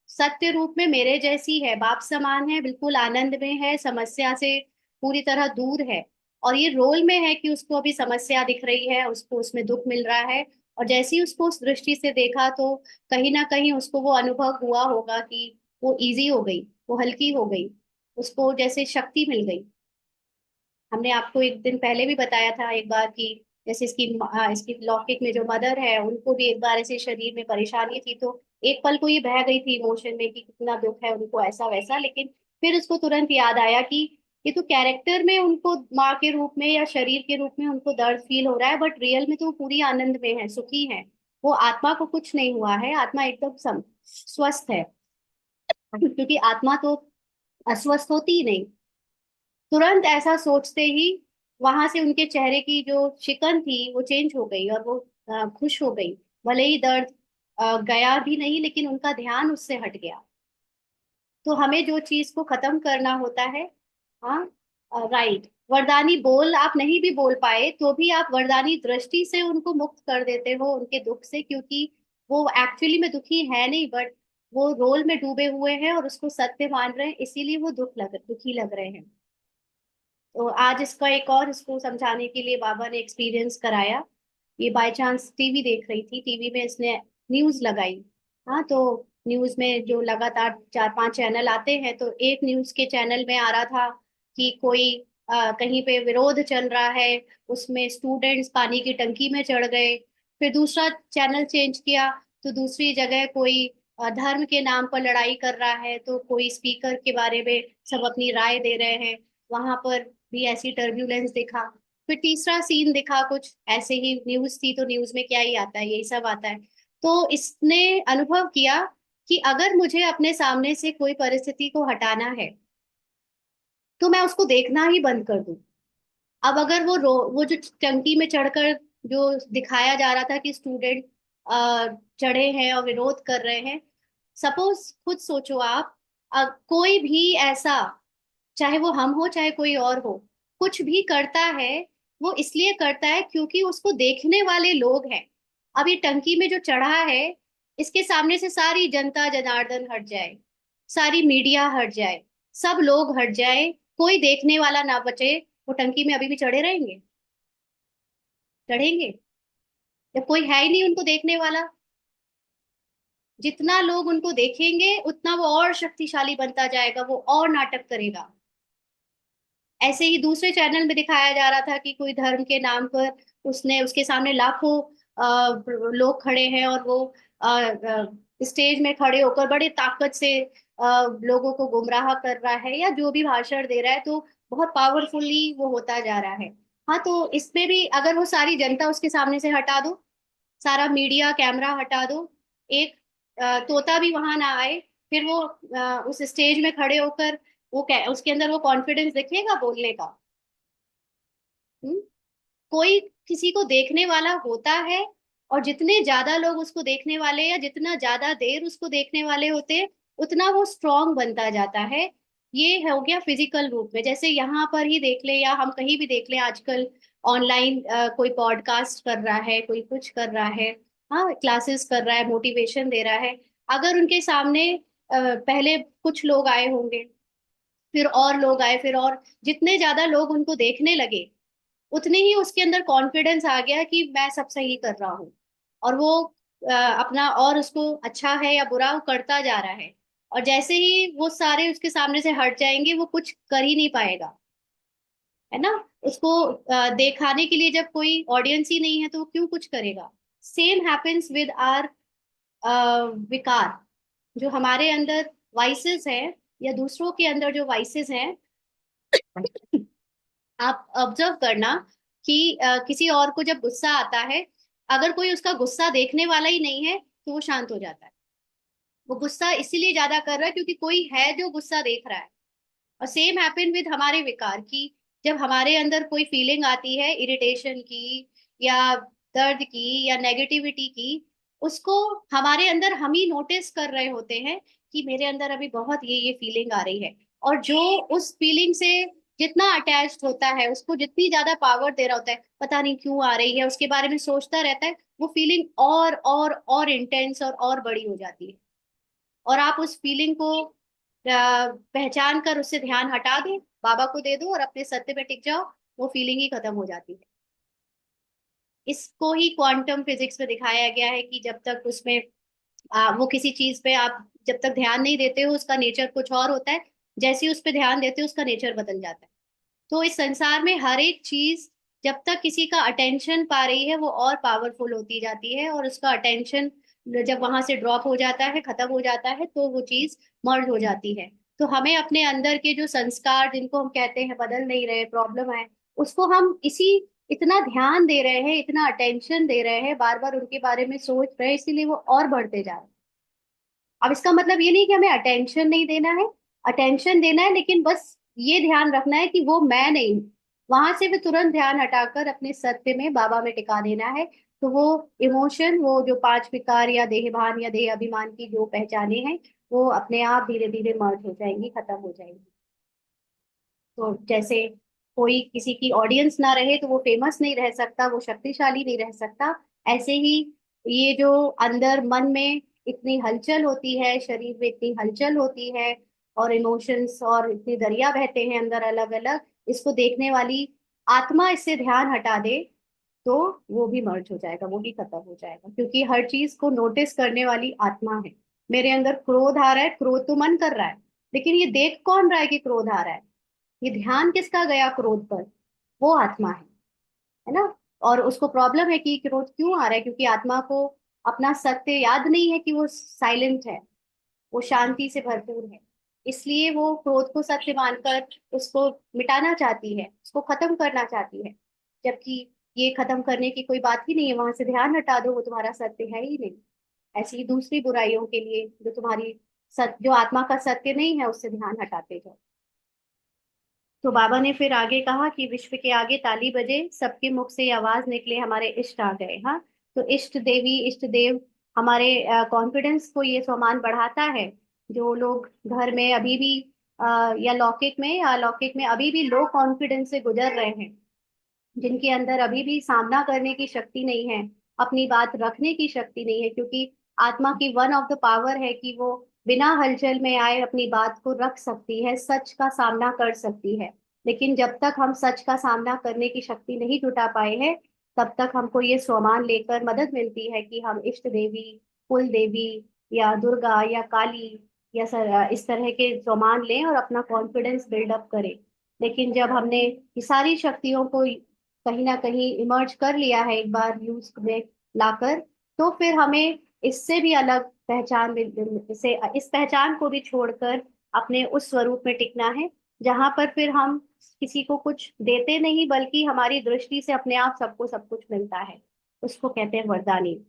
सत्य रूप में मेरे जैसी है, बाप समान है, बिल्कुल आनंद में है, समस्या से पूरी तरह दूर है। और ये रोल में है कि उसको अभी समस्या दिख रही है, उसको उसमें दुख मिल रहा है। और जैसे ही उसको उस दृष्टि से देखा तो कहीं ना कहीं उसको वो अनुभव हुआ होगा कि वो इजी हो गई, वो हल्की हो गई, उसको जैसे शक्ति मिल गई। हमने आपको एक दिन पहले भी बताया था एक बार कि जैसे इसकी लौकिक में जो मदर है, उनको भी एक बार ऐसे शरीर में परेशानी थी, तो एक पल को ये बह गई थी इमोशन में कि कितना दुख है उनको, ऐसा वैसा। लेकिन फिर उसको तुरंत याद आया कि ये तो कैरेक्टर में उनको माँ के रूप में या शरीर के रूप में उनको दर्द फील हो रहा है, बट रियल में तो वो पूरी आनंद में है, सुखी है। वो आत्मा को कुछ नहीं हुआ है, आत्मा एकदम स्वस्थ है। क्योंकि आत्मा तो अस्वस्थ होती ही नहीं। तुरंत ऐसा सोचते ही वहां से उनके चेहरे की जो शिकन थी वो चेंज हो गई, और वो खुश हो गई। भले ही दर्द गया भी नहीं, लेकिन उनका ध्यान उससे हट गया। तो हमें जो चीज को खत्म करना होता है, हाँ, राइट, वरदानी बोल आप नहीं भी बोल पाए तो भी आप वरदानी दृष्टि से उनको मुक्त कर देते हो उनके दुख से, क्योंकि वो एक्चुअली में दुखी है नहीं, बट वो रोल में डूबे हुए हैं और उसको सत्य मान रहे हैं, इसीलिए वो दुखी लग रहे हैं। तो आज इसका एक और इसको समझाने के लिए बाबा ने एक्सपीरियंस कराया। ये बाय चांस टीवी देख रही थी, टीवी में इसने न्यूज लगाई। हाँ, तो न्यूज में जो लगातार चार पांच चैनल आते हैं, तो एक न्यूज के चैनल में आ रहा था कि कोई कहीं पे विरोध चल रहा है, उसमें स्टूडेंट्स पानी की टंकी में चढ़ गए। फिर दूसरा चैनल चेंज किया तो दूसरी जगह कोई धर्म के नाम पर लड़ाई कर रहा है, तो कोई स्पीकर के बारे में सब अपनी राय दे रहे हैं, वहां पर भी ऐसी टर्ब्यूलेंस दिखा। फिर तीसरा सीन दिखा कुछ ऐसे ही, न्यूज थी तो न्यूज में क्या ही आता है, यही सब आता है। तो इसने अनुभव किया कि अगर मुझे अपने सामने से कोई परिस्थिति को हटाना है तो मैं उसको देखना ही बंद कर दूं। अब अगर वो जो टंकी में चढ़कर जो दिखाया जा रहा था कि स्टूडेंट चढ़े हैं और विरोध कर रहे हैं, सपोज खुद सोचो आप, कोई भी ऐसा, चाहे वो हम हो चाहे कोई और हो, कुछ भी करता है वो इसलिए करता है क्योंकि उसको देखने वाले लोग हैं। अब ये टंकी में जो चढ़ा है, इसके सामने से सारी जनता जनार्दन हट जाए, सारी मीडिया हट जाए, सब लोग हट जाए, कोई देखने वाला ना बचे, वो टंकी में अभी भी चढ़े रहेंगे? चढ़ेंगे? जब कोई है ही नहीं उनको देखने वाला। जितना लोग उनको देखेंगे उतना वो और शक्तिशाली बनता जाएगा, वो और नाटक करेगा। ऐसे ही दूसरे चैनल में दिखाया जा रहा था कि कोई धर्म के नाम पर उसके सामने लाखों लोग खड़े हैं, और वो स्टेज में खड़े होकर बड़े ताकत से लोगों को गुमराह कर रहा है या जो भी भाषण दे रहा है, तो बहुत पावरफुली वो होता जा रहा है। हाँ, तो इसमें भी अगर वो सारी जनता उसके सामने से हटा दो, सारा मीडिया कैमरा हटा दो, एक तोता भी वहां ना आए, फिर वो उस स्टेज में खड़े होकर उसके अंदर वो कॉन्फिडेंस दिखेगा बोलने का? हम्म? कोई किसी को देखने वाला होता है, और जितने ज्यादा लोग उसको देखने वाले या जितना ज्यादा देर उसको देखने वाले होते हैं, उतना वो स्ट्रांग बनता जाता है। ये हो गया फिजिकल रूप में। जैसे यहाँ पर ही देख ले या हम कहीं भी देख ले, आजकल ऑनलाइन कोई पॉडकास्ट कर रहा है, कोई कुछ कर रहा है, हाँ क्लासेस कर रहा है, मोटिवेशन दे रहा है। अगर उनके सामने पहले कुछ लोग आए होंगे, फिर और लोग आए, फिर और जितने ज्यादा लोग उनको देखने लगे, उतने ही उसके अंदर कॉन्फिडेंस आ गया कि मैं सब सही कर रहा हूँ। और वो अपना, और उसको अच्छा है या बुरा वो करता जा रहा है। और जैसे ही वो सारे उसके सामने से हट जाएंगे, वो कुछ कर ही नहीं पाएगा, है ना। उसको दिखाने के लिए जब कोई ऑडियंस ही नहीं है तो वो क्यों कुछ करेगा। सेम हैपेंस विद आर विकार। जो हमारे अंदर वाइसेस हैं या दूसरों के अंदर जो वाइसेस हैं, आप ऑब्जर्व करना कि किसी और को जब गुस्सा आता है, अगर कोई उसका गुस्सा देखने वाला ही नहीं है तो वो शांत हो जाता है। वो गुस्सा इसीलिए ज्यादा कर रहा है क्योंकि कोई है जो गुस्सा देख रहा है। और सेम हैपन विद हमारे विकार की। जब हमारे अंदर कोई फीलिंग आती है इरिटेशन की या दर्द की या नेगेटिविटी की, उसको हमारे अंदर हम ही नोटिस कर रहे होते हैं कि मेरे अंदर अभी बहुत ये फीलिंग आ रही है। और जो उस फीलिंग से जितना अटैच्ड होता है, उसको जितनी ज्यादा पावर दे रहा होता है, पता नहीं क्यों आ रही है, उसके बारे में सोचता रहता है, वो फीलिंग और इंटेंस और बड़ी हो जाती है। और आप उस फीलिंग को पहचान कर उससे ध्यान हटा दो, बाबा को दे दो और अपने सत्य पे टिक जाओ, वो फीलिंग ही खत्म हो जाती है। इसको ही क्वांटम फिजिक्स में दिखाया गया है कि जब तक उसमें वो किसी चीज पे आप जब तक ध्यान नहीं देते हो, उसका नेचर कुछ और होता है। जैसे ही उस पे ध्यान देते हो, उसका नेचर बदल जाता है। तो इस संसार में हर एक चीज जब तक किसी का अटेंशन पा रही है, वो और पावरफुल होती जाती है। और उसका अटेंशन जब वहां से ड्रॉप हो जाता है, खत्म हो जाता है, तो वो चीज मर्ज हो जाती है। तो हमें अपने अंदर के जो संस्कार, जिनको हम कहते हैं बदल नहीं रहे, प्रॉब्लम है, उसको हम इसी इतना ध्यान दे रहे हैं, इतना अटेंशन दे रहे हैं, बार बार उनके बारे में सोच रहे हैं, इसीलिए वो और बढ़ते जा रहे हैं। अब इसका मतलब ये नहीं कि हमें अटेंशन नहीं देना है, अटेंशन देना है, लेकिन बस ये ध्यान रखना है कि वो मैं नहीं हूँ। वहां से भी तुरंत ध्यान हटाकर अपने सत्य में, बाबा में टिका देना है। तो वो इमोशन, वो जो पांच विकार या देहभान या देह अभिमान की जो पहचाने हैं, वो अपने आप धीरे धीरे मर्ज हो जाएंगी, खत्म हो जाएंगी। तो जैसे कोई किसी की ऑडियंस ना रहे तो वो फेमस नहीं रह सकता, वो शक्तिशाली नहीं रह सकता। ऐसे ही ये जो अंदर मन में इतनी हलचल होती है, शरीर में इतनी हलचल होती है, और इमोशंस और इतनी दरिया बहते हैं अंदर अलग अलग, इसको देखने वाली आत्मा इससे ध्यान हटा दे, तो वो भी मर्ज हो जाएगा, वो भी खत्म हो जाएगा। क्योंकि हर चीज को नोटिस करने वाली आत्मा है। मेरे अंदर क्रोध आ रहा है, क्रोध तो मन कर रहा है, लेकिन ये देख कौन रहा है कि क्रोध आ रहा है, ये ध्यान किसका गया क्रोध पर, वो आत्मा है ना। और उसको प्रॉब्लम है कि क्रोध क्यों आ रहा है, क्योंकि आत्मा को अपना सत्य याद नहीं है कि वो साइलेंट है, वो शांति से भरपूर है। इसलिए वो क्रोध को सत्य मानकर उसको मिटाना चाहती है, उसको खत्म करना चाहती है। जबकि ये खत्म करने की कोई बात ही नहीं है, वहां से ध्यान हटा दो, वो तुम्हारा सत्य है ही नहीं। ऐसी ही दूसरी बुराइयों के लिए जो तुम्हारी जो आत्मा का सत्य नहीं है, उससे ध्यान हटाते जाओ। तो बाबा ने फिर आगे कहा कि विश्व के आगे ताली बजे, सबके मुख से ये आवाज निकले, हमारे इष्ट आ गए। हाँ, तो इष्ट देवी, इष्ट देव हमारे कॉन्फिडेंस को ये सम्मान बढ़ाता है। जो लोग घर में अभी भी या अलौकिक में अभी भी लो कॉन्फिडेंस से गुजर रहे हैं, जिनके अंदर अभी भी सामना करने की शक्ति नहीं है, अपनी बात रखने की शक्ति नहीं है, क्योंकि आत्मा की वन ऑफ द पावर है कि वो बिना हलचल में आए अपनी बात को रख सकती है, सच का सामना कर सकती है। लेकिन जब तक हम सच का सामना करने की शक्ति नहीं जुटा पाए हैं, तब तक हमको ये स्वमान लेकर मदद मिलती है कि हम इष्ट देवी, कुल देवी या दुर्गा या काली या इस तरह के स्वमान लें और अपना कॉन्फिडेंस बिल्डअप करें। लेकिन जब हमने ये सारी शक्तियों को कहीं ना कहीं इमर्ज कर लिया है, एक बार यूज में लाकर, तो फिर हमें इससे भी अलग पहचान इसे इस पहचान को भी छोड़कर अपने उस स्वरूप में टिकना है, जहां पर फिर हम किसी को कुछ देते नहीं, बल्कि हमारी दृष्टि से अपने आप सबको सब कुछ मिलता है। उसको कहते हैं वरदानी।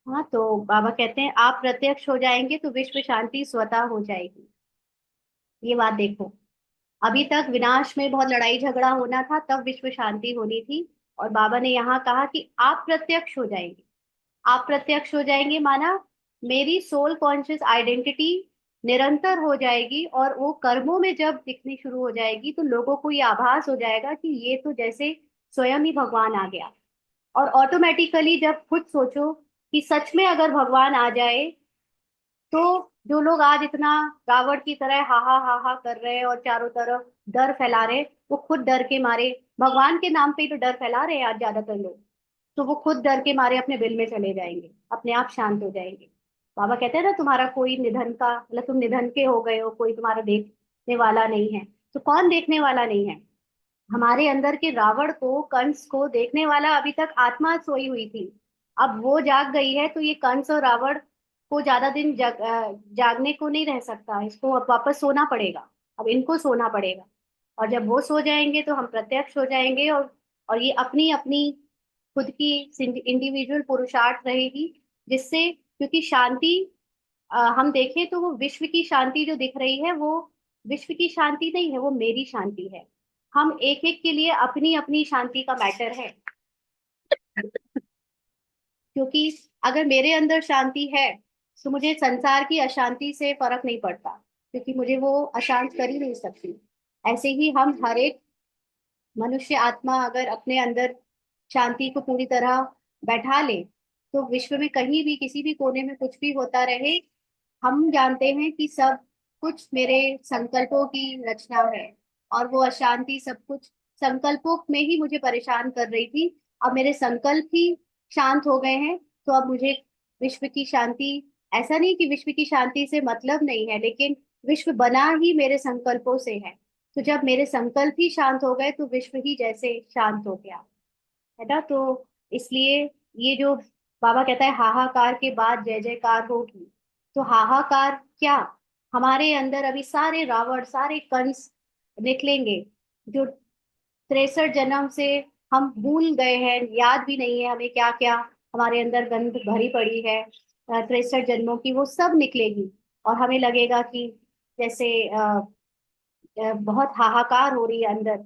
हाँ, तो बाबा कहते हैं आप प्रत्यक्ष हो जाएंगे तो विश्व शांति स्वतः हो जाएगी। ये बात देखो, अभी तक विनाश में बहुत लड़ाई झगड़ा होना था, तब विश्व शांति होनी थी। और बाबा ने यहाँ कहा कि आप प्रत्यक्ष हो जाएंगे। आप प्रत्यक्ष हो जाएंगे माना मेरी सोल कॉन्शियस आइडेंटिटी निरंतर हो जाएगी, और वो कर्मों में जब दिखनी शुरू हो जाएगी तो लोगों को ये आभास हो जाएगा कि ये तो जैसे स्वयं ही भगवान आ गया। और ऑटोमेटिकली जब खुद सोचो कि सच में अगर भगवान आ जाए, तो जो लोग आज इतना रावण की तरह हा हा कर रहे हैं और चारों तरफ डर फैला रहे हैं, वो खुद डर के मारे, भगवान के नाम पे ही तो डर फैला रहे हैं आज ज्यादातर लोग, तो वो खुद डर के मारे अपने बिल में चले जाएंगे, अपने आप शांत हो जाएंगे। बाबा कहते हैं ना, तुम्हारा कोई निधन का मतलब तुम निधन के हो गए हो, कोई तुम्हारा देखने वाला नहीं है। तो कौन देखने वाला नहीं है? हमारे अंदर के रावण को, कंस को देखने वाला अभी तक आत्मा सोई हुई थी। अब वो जाग गई है, तो ये कंस और रावण को ज्यादा दिन जागने को नहीं रह सकता, इसको अब वापस सोना पड़ेगा। अब इनको सोना पड़ेगा, और जब वो सो जाएंगे तो हम प्रत्यक्ष हो जाएंगे। और ये अपनी अपनी खुद की इंडिविजुअल पुरुषार्थ रहेगी, जिससे, क्योंकि शांति, हम देखें तो वो विश्व की शांति जो दिख रही है, वो विश्व की शांति नहीं है, वो मेरी शांति है। हम एक एक के लिए अपनी अपनी शांति का मैटर है। क्योंकि अगर मेरे अंदर शांति है तो मुझे संसार की अशांति से फर्क नहीं पड़ता, क्योंकि मुझे वो अशांत कर ही नहीं सकती। ऐसे ही हम हर एक मनुष्य आत्मा अगर अपने अंदर शांति को पूरी तरह बैठा ले, तो विश्व में कहीं भी किसी भी कोने में कुछ भी होता रहे, हम जानते हैं कि सब कुछ मेरे संकल्पों की रचना है। और वो अशांति सब कुछ संकल्पों में ही मुझे परेशान कर रही थी। अब मेरे संकल्प ही शांत हो गए हैं, तो अब मुझे विश्व की शांति, ऐसा नहीं कि विश्व की शांति से मतलब नहीं है, लेकिन विश्व बना ही मेरे संकल्पों से है। तो जब मेरे संकल्प ही शांत हो गए तो विश्व ही जैसे शांत हो गया, है ना। तो इसलिए ये जो बाबा कहता है हाहाकार के बाद जय जयकार होगी, तो हाहाकार क्या, हमारे अंदर अभी सारे रावण, सारे कंस निकलेंगे, जो 63 जन्म से हम भूल गए हैं, याद भी नहीं है हमें क्या क्या हमारे अंदर गंध भरी पड़ी है 63 जन्मों की, वो सब निकलेगी। और हमें लगेगा कि जैसे बहुत हाहाकार हो रही है अंदर,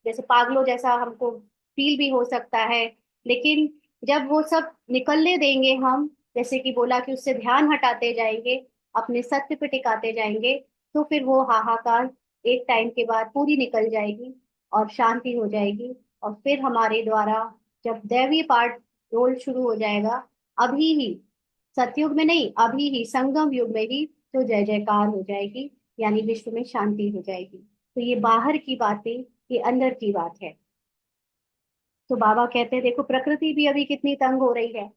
जैसे पागलों जैसा हमको फील भी हो सकता है। लेकिन जब वो सब निकलने देंगे हम, जैसे कि बोला कि उससे ध्यान हटाते जाएंगे, अपने सत्य पे टिकाते जाएंगे, तो फिर वो हाहाकार एक टाइम के बाद पूरी निकल जाएगी और शांति हो जाएगी। और फिर हमारे द्वारा जब दैवीय पाठ रोल शुरू हो जाएगा, अभी ही, सतयुग में नहीं, अभी ही संगम युग में ही, तो जय जयकार हो जाएगी, यानी विश्व में शांति हो जाएगी। तो ये बाहर की बातें, ये अंदर की बात है। तो बाबा कहते हैं देखो प्रकृति भी अभी कितनी तंग हो रही है।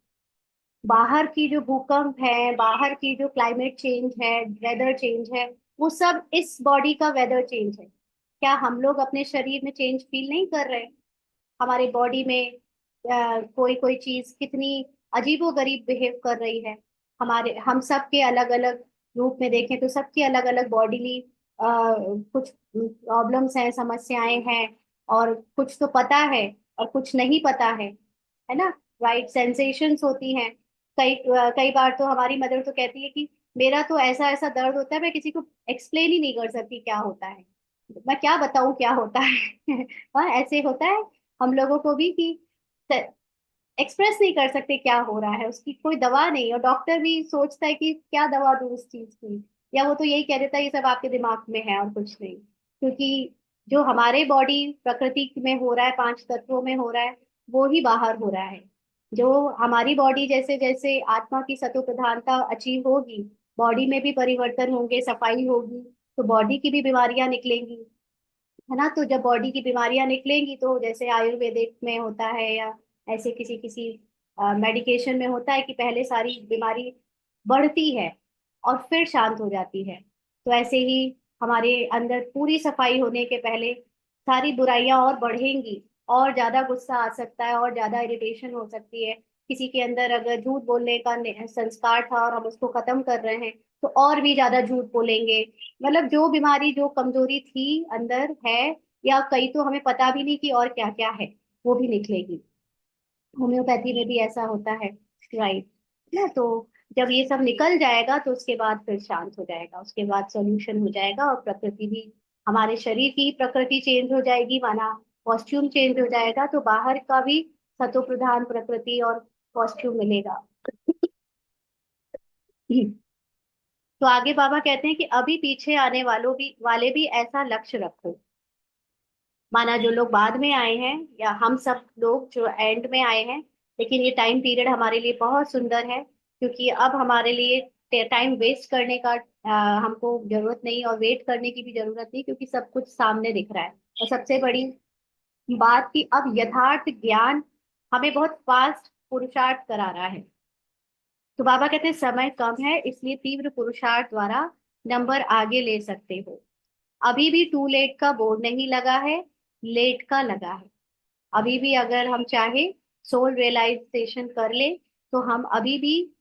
बाहर की जो भूकंप है, बाहर की जो क्लाइमेट चेंज है, वेदर चेंज है, वो सब इस बॉडी का वेदर चेंज है। क्या हम लोग अपने शरीर में चेंज फील नहीं कर रहे? हमारे बॉडी में कोई कोई चीज कितनी अजीबो गरीब बिहेव कर रही है। हमारे हम सब के अलग अलग रूप में देखें तो सबकी अलग अलग बॉडीली कुछ प्रॉब्लम्स हैं, समस्याएं हैं, और कुछ तो पता है और कुछ नहीं पता है ना। राइट, सेंसेशंस होती हैं। कई बार तो हमारी मदर तो कहती है कि मेरा तो ऐसा ऐसा दर्द होता है, मैं किसी को एक्सप्लेन ही नहीं कर सकती क्या होता है, मैं क्या बताऊं क्या होता है। हाँ, ऐसे होता है हम लोगों को भी कि एक्सप्रेस नहीं कर सकते क्या हो रहा है, उसकी कोई दवा नहीं, और डॉक्टर भी सोचता है कि क्या दवा दूं उस चीज की, या वो तो यही कह देता है ये सब आपके दिमाग में है और कुछ नहीं। क्योंकि जो हमारे बॉडी प्रकृति में हो रहा है, 5 तत्वों में हो रहा है, वो ही बाहर हो रहा है। जो हमारी बॉडी जैसे जैसे आत्मा की सतो प्रधानता अचीव होगी, बॉडी में भी परिवर्तन होंगे, सफाई होगी, तो बॉडी की भी बीमारियां निकलेंगी, है ना। तो जब बॉडी की बीमारियां निकलेंगी, तो जैसे आयुर्वेदिक में होता है या ऐसे किसी किसी मेडिकेशन में होता है कि पहले सारी बीमारी बढ़ती है और फिर शांत हो जाती है। तो ऐसे ही हमारे अंदर पूरी सफाई होने के पहले सारी बुराइयां और बढ़ेंगी, और ज्यादा गुस्सा आ सकता है, और ज्यादा इरिटेशन हो सकती है। किसी के अंदर अगर झूठ बोलने का संस्कार था और हम उसको खत्म कर रहे हैं, तो और भी ज्यादा झूठ बोलेंगे। मतलब जो बीमारी, जो कमजोरी थी अंदर है, या कई तो हमें पता भी नहीं कि और क्या क्या है, वो भी निकलेगी। होम्योपैथी में भी ऐसा होता है, राइट ना। तो जब ये सब निकल जाएगा तो उसके बाद फिर शांत हो जाएगा, उसके बाद सॉल्यूशन हो जाएगा, और प्रकृति भी, हमारे शरीर की प्रकृति चेंज हो जाएगी माना, कॉस्ट्यूम चेंज हो जाएगा तो बाहर का भी सतो प्रधान प्रकृति और कॉस्ट्यूम मिलेगा। तो आगे बाबा कहते हैं कि अभी पीछे आने वाले भी ऐसा लक्ष्य रखो। माना जो लोग बाद में आए हैं या हम सब लोग जो एंड में आए हैं, लेकिन ये टाइम पीरियड हमारे लिए बहुत सुंदर है, क्योंकि अब हमारे लिए टाइम वेस्ट करने का हमको जरूरत नहीं, और वेट करने की भी जरूरत नहीं, क्योंकि सब कुछ सामने दिख रहा है। और सबसे बड़ी बात कि अब यथार्थ ज्ञान हमें बहुत फास्ट पुरुषार्थ करा रहा है। तो बाबा कहते हैं समय कम है, इसलिए तीव्र पुरुषार्थ द्वारा नंबर आगे ले सकते हो। अभी भी टू लेट का बोर्ड नहीं लगा है, लेट का लगा है। अभी भी अगर हम चाहे सोल रियलाइजेशन कर ले, तो हम अभी भी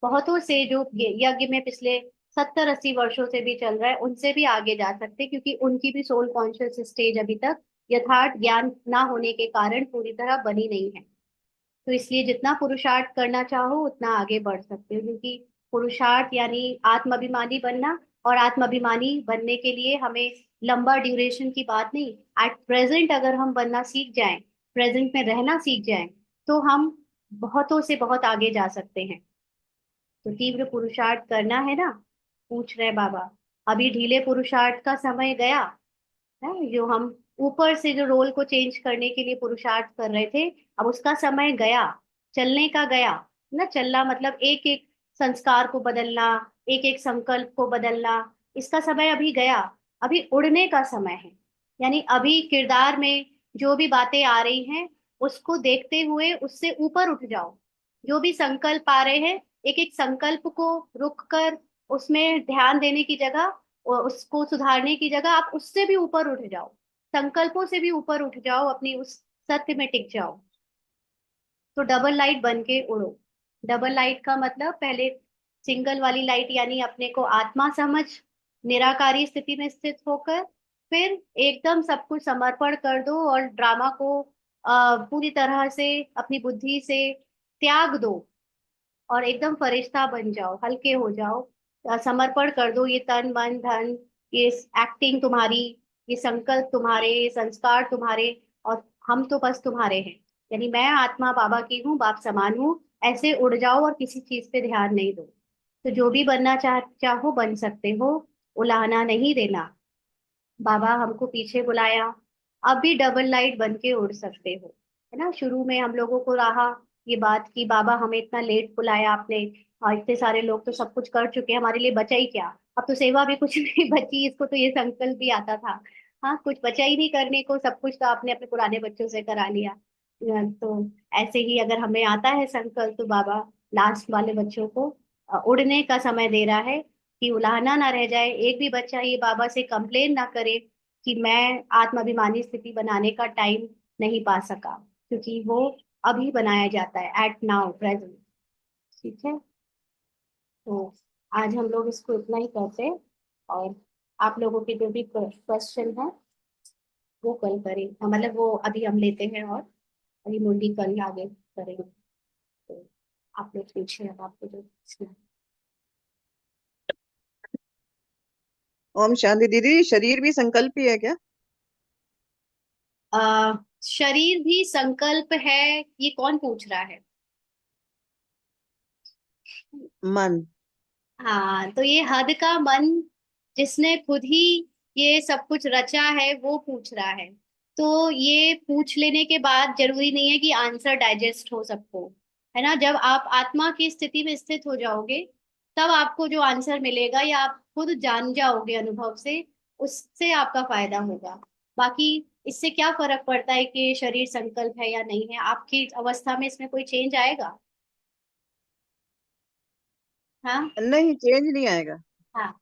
बहुतों से जो यज्ञ में पिछले 70-80 वर्षों से भी चल रहा है, उनसे भी आगे जा सकते हैं, क्योंकि उनकी भी सोल कॉन्शियस स्टेज अभी तक यथार्थ ज्ञान ना होने के कारण पूरी तरह बनी नहीं है। तो इसलिए जितना पुरुषार्थ करना चाहो उतना आगे बढ़ सकते हो, क्योंकि पुरुषार्थ यानी आत्माभिमानी बनना, और आत्माभिमानी बनने के लिए हमें लंबा ड्यूरेशन की बात नहीं, एट प्रेजेंट अगर हम बनना सीख जाएं, प्रेजेंट में रहना सीख जाएं, तो हम बहुतों से बहुत आगे जा सकते हैं। तो तीव्र पुरुषार्थ करना है ना, पूछ रहे बाबा। अभी ढीले पुरुषार्थ का समय गया है, जो हम ऊपर से जो रोल को चेंज करने के लिए पुरुषार्थ कर रहे थे, अब उसका समय गया, चलने का गया। ना चलना मतलब एक एक संस्कार को बदलना, एक एक संकल्प को बदलना, इसका समय अभी गया। अभी उड़ने का समय है, यानी अभी किरदार में जो भी बातें आ रही हैं उसको देखते हुए उससे ऊपर उठ जाओ। जो भी संकल्प आ रहे हैं, एक एक संकल्प को रुक कर उसमें ध्यान देने की जगह और उसको सुधारने की जगह आप उससे भी ऊपर उठ जाओ, संकल्पों से भी ऊपर उठ जाओ, अपनी उस सत्य में टिक जाओ। तो डबल लाइट बन के उड़ो। डबल लाइट का मतलब पहले सिंगल वाली लाइट यानी अपने को आत्मा समझ निराकारी स्थिति में स्थित होकर, फिर एकदम सब कुछ समर्पण कर दो और ड्रामा को पूरी तरह से अपनी बुद्धि से त्याग दो, और एकदम फरिश्ता बन जाओ, हल्के हो जाओ। समर्पण कर दो ये तन मन धन, ये एक्टिंग तुम्हारी, ये संकल्प तुम्हारे, ये संस्कार तुम्हारे, और हम तो बस तुम्हारे हैं। यानी मैं आत्मा बाबा की हूँ, बाप समान हूँ, ऐसे उड़ जाओ और किसी चीज पे ध्यान नहीं दो। तो जो भी बनना चाहो बन सकते हो, उलाहना नहीं देना। बाबा हमको पीछे बुलाया, अब भी डबल लाइट बन के उड़ सकते हो। है ना, शुरू में हम लोगों को रहा ये बात कि बाबा हमें इतना लेट बुलाया आपने, और इतने सारे लोग तो सब कुछ कर चुके हैं, हमारे लिए बचा ही क्या। अब तो सेवा भी कुछ नहीं बची, इसको तो ये संकल्प भी आता था। हाँ, कुछ बचा ही नहीं करने को, सब कुछ तो आपने अपने पुराने बच्चों से करा लिया। तो ऐसे ही अगर हमें आता है संकल्प, तो बाबा लास्ट वाले बच्चों को उड़ने का समय दे रहा है, कि उलाहना ना रह जाए, एक भी बच्चा ये बाबा से कंप्लेन ना करे कि मैं आत्माभिमानी स्थिति बनाने का टाइम नहीं पा सका, क्योंकि वो अभी बनाया जाता है, एट नाउ प्रेजेंट। ठीक है, तो आज हम लोग इसको इतना ही करते हैं, और आप लोगों के जो भी क्वेश्चन है वो कल करें, मतलब वो अभी हम लेते हैं, और अभी मुरली कल आगे करेंगे। तो आप लोग पूछिए अब आपको जो पूछना है। ओम शांति दीदी, शरीर भी संकल्प ही है क्या? शरीर भी संकल्प है, ये कौन पूछ रहा है? मन। हाँ, तो ये हद का मन जिसने खुद ही ये सब कुछ रचा है वो पूछ रहा है। तो ये पूछ लेने के बाद जरूरी नहीं है कि आंसर डाइजेस्ट हो सबको, है ना। जब आप आत्मा की स्थिति में स्थित हो जाओगे, तब आपको जो आंसर मिलेगा या आप खुद जान जाओगे अनुभव से, उससे आपका फायदा होगा। बाकी इससे क्या फर्क पड़ता है कि शरीर संकल्प है या नहीं है, आपकी अवस्था में इसमें कोई चेंज आएगा? हाँ। नहीं, चेंज नहीं आएगा। हाँ,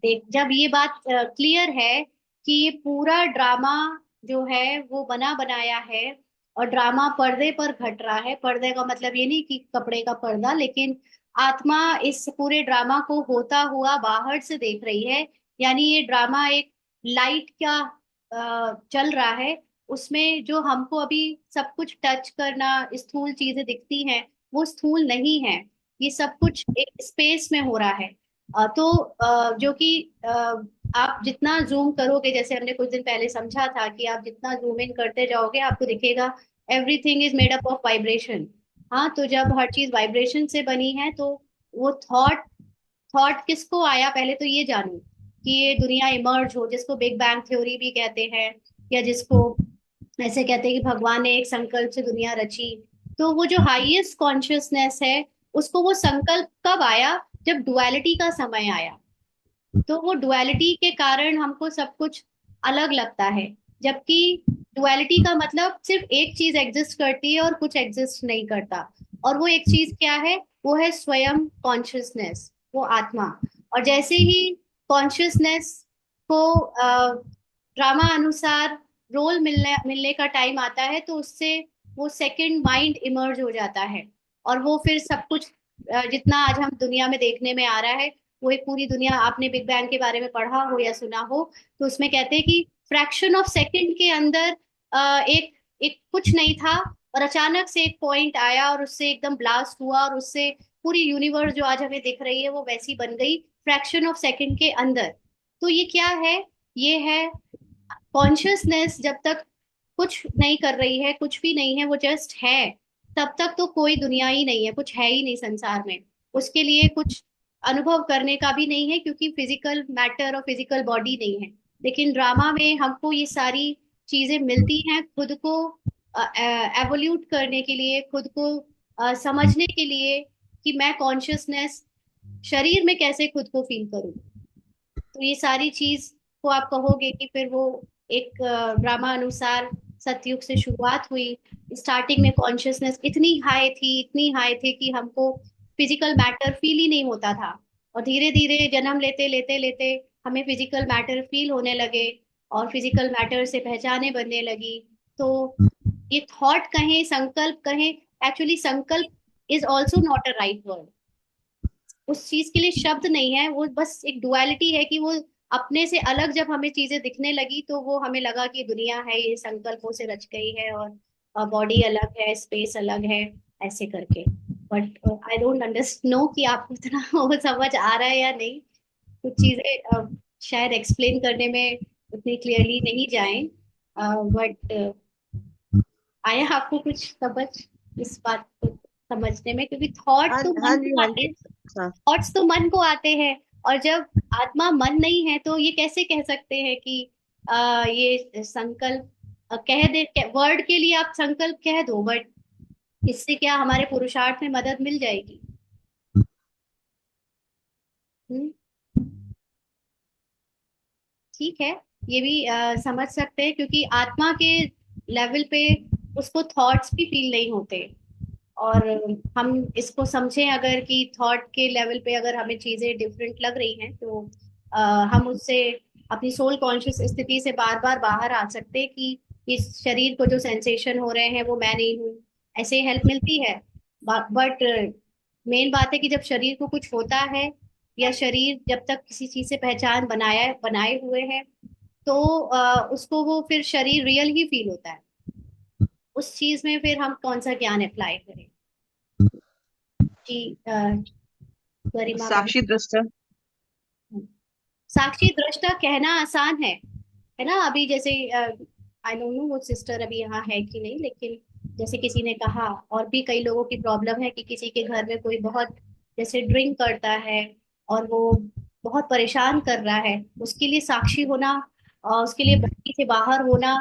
देख, जब ये बात क्लियर है कि ये पूरा ड्रामा जो है वो बना बनाया है, और ड्रामा पर्दे पर घट रहा है, पर्दे का मतलब ये नहीं कि कपड़े का पर्दा, लेकिन आत्मा इस पूरे ड्रामा को होता हुआ बाहर से देख रही है। यानी ये ड्रामा एक लाइट का चल रहा है, उसमें जो हमको अभी सब कुछ टच करना स्थूल चीजें दिखती हैं, वो स्थूल नहीं है। ये सब कुछ एक स्पेस में हो रहा है। तो जो कि आप जितना जूम करोगे, जैसे हमने कुछ दिन पहले समझा था कि आप जितना जूम इन करते जाओगे आपको दिखेगा everything is made up of vibration. हाँ, तो जब हर चीज वाइब्रेशन से बनी है तो वो थॉट थॉट किसको आया, पहले तो ये जानो कि ये दुनिया इमर्ज हो, जिसको बिग बैंग थ्योरी भी कहते हैं, या जिसको ऐसे कहते हैं कि भगवान ने एक संकल्प से दुनिया रची। तो वो जो हाईएस्ट कॉन्शियसनेस है, उसको वो संकल्प कब आया? जब डुअलिटी का समय आया। तो वो डुअलिटी के कारण हमको सब कुछ अलग लगता है, जबकि डुअलिटी का मतलब सिर्फ एक चीज एग्जिस्ट करती है और कुछ एग्जिस्ट नहीं करता। और वो एक चीज क्या है? वो है स्वयं कॉन्शियसनेस, वो आत्मा। और जैसे ही कॉन्शियसनेस को ड्रामा अनुसार रोल मिलने मिलने का टाइम आता है, तो उससे वो सेकंड माइंड इमर्ज हो जाता है। और वो फिर सब कुछ जितना आज हम दुनिया में देखने में आ रहा है, वो एक पूरी दुनिया, आपने बिग बैंग के बारे में पढ़ा हो या सुना हो, तो उसमें कहते हैं कि फ्रैक्शन ऑफ सेकंड के अंदर एक एक कुछ नहीं था, और अचानक से एक पॉइंट आया और उससे एकदम ब्लास्ट हुआ, और उससे पूरी यूनिवर्स जो आज हमें दिख रही है वो वैसी बन गई फ्रैक्शन ऑफ सेकंड के अंदर। तो ये क्या है? ये है कॉन्शियसनेस। जब तक कुछ नहीं कर रही है, कुछ भी नहीं है, वो जस्ट है, तब तक तो कोई दुनिया ही नहीं है, कुछ है ही नहीं संसार में। उसके लिए कुछ अनुभव करने का भी नहीं है, क्योंकि फिजिकल मैटर और फिजिकल बॉडी नहीं है। लेकिन ड्रामा में हमको ये सारी चीजें मिलती हैं, खुद को एवोल्यूट करने के लिए, खुद को समझने के लिए कि मैं कॉन्शियसनेस शरीर में कैसे खुद को फील करूं। तो ये सारी चीज को आप कहोगे कि फिर वो एक ड्रामा अनुसार सतयुग से शुरुआत हुई। स्टार्टिंग में कॉन्शियसनेस इतनी हाई थी, इतनी हाई थी कि हमको फिजिकल मैटर फील ही नहीं होता था। और धीरे धीरे जन्म लेते लेते लेते हमें फिजिकल मैटर फील होने लगे, और फिजिकल मैटर से पहचाने बनने लगी। तो ये थॉट कहें, संकल्प कहें, एक्चुअली संकल्प is also not a right word. उस चीज के लिए शब्द नहीं है, वो बस एक डुअलिटी है कि वो अपने से अलग जब हमें चीजें दिखने लगी, तो वो हमें लगा कि दुनिया है ये संकल्पों से रच गई है, और बॉडी अलग है, स्पेस अलग है, ऐसे करके। But I don't understand no कि आपको इतना वो समझ आ रहा है या नहीं। कुछ चीजें शायद एक्सप्लेन करने में उतनी क्लियरली नहीं जाए, बट आया आपको कुछ समझ इस बात को समझने में? क्योंकि थॉट हाँ तो हाँ मन जी, को हाँ आते जी। हैं, हाँ थॉट्स तो मन को आते हैं। और जब आत्मा मन नहीं है, तो ये कैसे कह सकते हैं कि ये संकल्प कह दे, वर्ड के लिए आप संकल्प कह दो, बट इससे क्या हमारे पुरुषार्थ में मदद मिल जाएगी? हम्म, ठीक है। ये भी समझ सकते हैं, क्योंकि आत्मा के लेवल पे उसको थॉट्स भी फील नहीं होते। और हम इसको समझें अगर कि थॉट के लेवल पे अगर हमें चीजें डिफरेंट लग रही हैं, तो हम उससे अपनी सोल कॉन्शियस स्थिति से बार बार बाहर आ सकते हैं कि इस शरीर को जो सेंसेशन हो रहे हैं वो मैं नहीं हूँ, ऐसे हेल्प मिलती है। बट मेन बात है कि जब शरीर को कुछ होता है, या शरीर जब तक किसी चीज से पहचान बनाए हुए है, तो उसको वो फिर शरीर रियल ही फील होता है। उस चीज में फिर हम कौन सा ज्ञान अप्लाई करें? जी, गरिमा बहन। साक्षी दृष्टा। साक्षी दृष्टा कहना आसान है ना? अभी जैसे आई डोंट नो वो सिस्टर अभी यहाँ है कि नहीं, लेकिन जैसे किसी ने कहा, और भी कई लोगों की प्रॉब्लम है कि किसी के घर में कोई बहुत जैसे ड्रिंक करता है, और वो बहुत परेशान कर रहा है, उसके लिए साक्षी होना, उसके लिए बस्ती से बाहर होना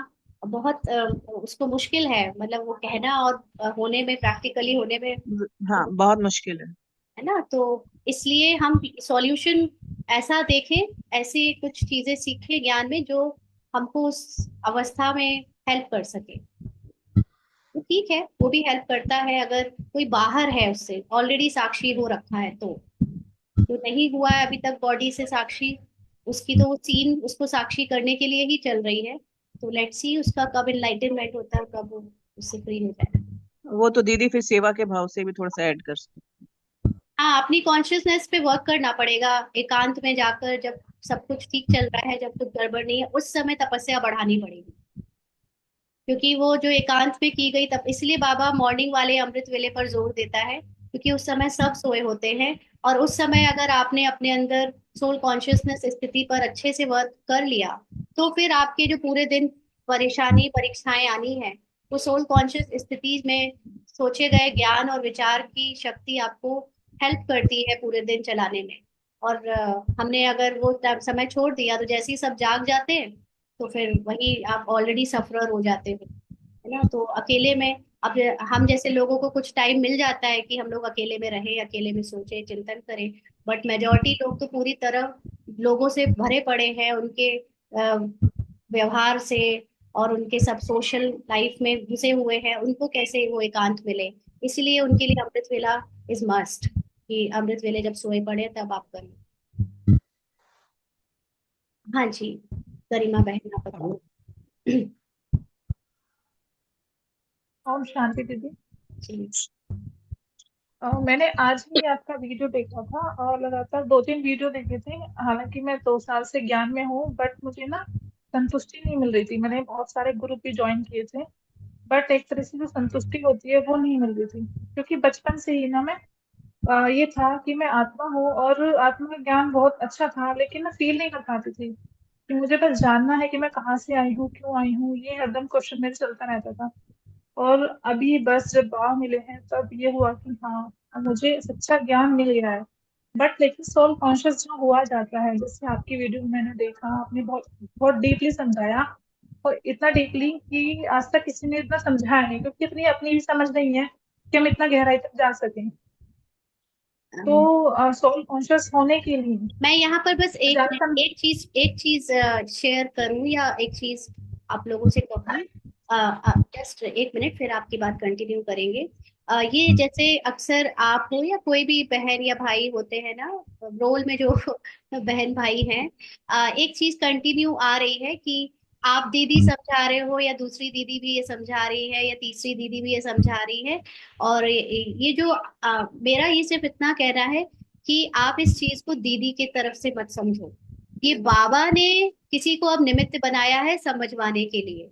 बहुत उसको मुश्किल है, मतलब वो कहना और होने में, प्रैक्टिकली होने में, हाँ, बहुत मुश्किल है। है ना? तो इसलिए हम सॉल्यूशन ऐसा देखें, ऐसी कुछ चीजें सीखें ज्ञान में जो हमको उस अवस्था में हेल्प कर सके। तो ठीक है, वो भी हेल्प करता है अगर कोई बाहर है, उससे ऑलरेडी साक्षी हो रखा है तो। जो नहीं हुआ है अभी तक बॉडी से साक्षी, उसकी तो वो सीन उसको साक्षी करने के लिए ही चल रही है। तो लेट्स सी उसका कब इनलाइटनमेंट होता है और कब वो उससे फ्री हो जाए। वो तो दीदी फिर सेवा के भाव से भी थोड़ा सा ऐड कर सकते। हाँ, अपनी कॉन्शियसनेस पे वर्क करना पड़ेगा, एकांत में जाकर, जब सब कुछ ठीक चल रहा है, जब कुछ गड़बड़ नहीं है, उस समय तपस्या बढ़ानी पड़ेगी। क्योंकि वो जो एकांत में की गई तब, इसलिए बाबा मॉर्निंग वाले अमृत वेले पर जोर देता है, क्योंकि उस समय सब सोए होते हैं, और उस समय अगर आपने अपने अंदर सोल कॉन्शियसनेस स्थिति पर अच्छे से वर्क कर लिया, तो फिर आपके जो पूरे दिन परेशानी परीक्षाएं आनी है, वो सोल कॉन्शियस स्थिति में सोचे गए ज्ञान और विचार की शक्ति आपको हेल्प करती है पूरे दिन चलाने में। और हमने अगर वो समय छोड़ दिया तो जैसे ही सब जाग जाते हैं, तो फिर वही आप ऑलरेडी सफरर हो जाते हो, है ना। तो अकेले में अब हम जैसे लोगों को कुछ टाइम मिल जाता है कि हम लोग अकेले में रहें, अकेले में सोचें, चिंतन करें। बट मेजोरिटी लोग तो पूरी तरह लोगों से भरे पड़े हैं, उनके व्यवहार से और उनके सब सोशल लाइफ में घुसे हुए हैं, उनको कैसे वो एकांत मिले। इसलिए उनके लिए अमृत वेला इज मस्ट, कि अमृत वेले जब सोए पड़े तब आप करें। हाँ जी, गरिमा बहन आप बताओ। ओम शांति दीदी। जी। मैंने आज ही आपका वीडियो देखा था और लगातार 2-3 वीडियो देखे थे। हालांकि मैं 2 साल से ज्ञान में हूँ, बट मुझे ना संतुष्टि नहीं मिल रही थी। मैंने बहुत सारे ग्रुप भी ज्वाइन किए थे, बट एक तरह से जो संतुष्टि होती है वो नहीं मिल रही थी। क्योंकि बचपन से ही ना मैं ये था कि मैं आत्मा हूँ और आत्मा का ज्ञान बहुत अच्छा था, लेकिन मैं फील नहीं कर पाती थी कि मुझे बस जानना है कि मैं कहाँ से आई हूँ, क्यों आई हूँ। ये हरदम क्वेश्चन मेरे चलता रहता था। और अभी बस जब बाबा मिले हैं तब ये हुआ कि हाँ, अब मुझे सच्चा ज्ञान मिल गया है। बट लेकिन सोल कॉन्शियस जो हुआ जाता है, जैसे आपकी वीडियो में मैंने देखा, आपने बहुत बहुत डीपली समझाया। और इतना डीपली कि आज तक किसी ने इतना समझाया नहीं, क्योंकि इतनी अपनी भी समझ नहीं है कि हम इतना गहराई तक जा सकें। तो सोल कॉन्शियस होने के लिए मैं यहाँ पर बस एक ज्यादा सम... एक चीज शेयर करूं या एक चीज आप लोगों से कहूँ। जस्ट एक मिनट, फिर आपकी बात कंटिन्यू करेंगे। ये जैसे अक्सर आप हो या कोई भी बहन या भाई होते हैं ना, रोल में जो बहन भाई हैं, एक चीज कंटिन्यू आ रही है कि आप दीदी समझा रहे हो या दूसरी दीदी भी ये समझा रही है या तीसरी दीदी भी ये समझा रही है। और ये जो मेरा ये सिर्फ इतना कहना है कि आप इस चीज को दीदी की तरफ से मत समझो। ये बाबा ने किसी को अब निमित्त बनाया है समझवाने के लिए,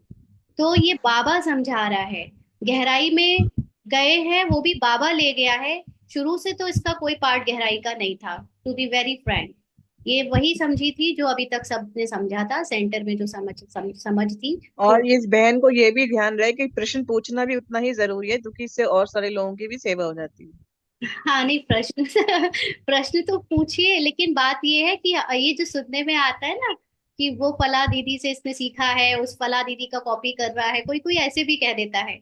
तो ये बाबा समझा रहा है। गहराई में गए हैं वो भी बाबा ले गया है। शुरू से तो इसका कोई पार्ट गहराई का नहीं था, टू बी वेरी फ्रैंक। ये वही समझी थी जो अभी तक सबने समझा था, सेंटर में जो समझ थी। तो और इस बहन को ये भी ध्यान रहे कि प्रश्न पूछना भी उतना ही जरूरी है, क्योंकि इससे और सारे लोगों की भी सेवा हो जाती है। हाँ नहीं, प्रश्न प्रश्न तो पूछिए, लेकिन बात ये है कि ये जो सुनने में आता है ना कि वो फला दीदी से इसने सीखा है, उस फला दीदी का कॉपी कर रहा है, कोई कोई ऐसे भी कह देता है।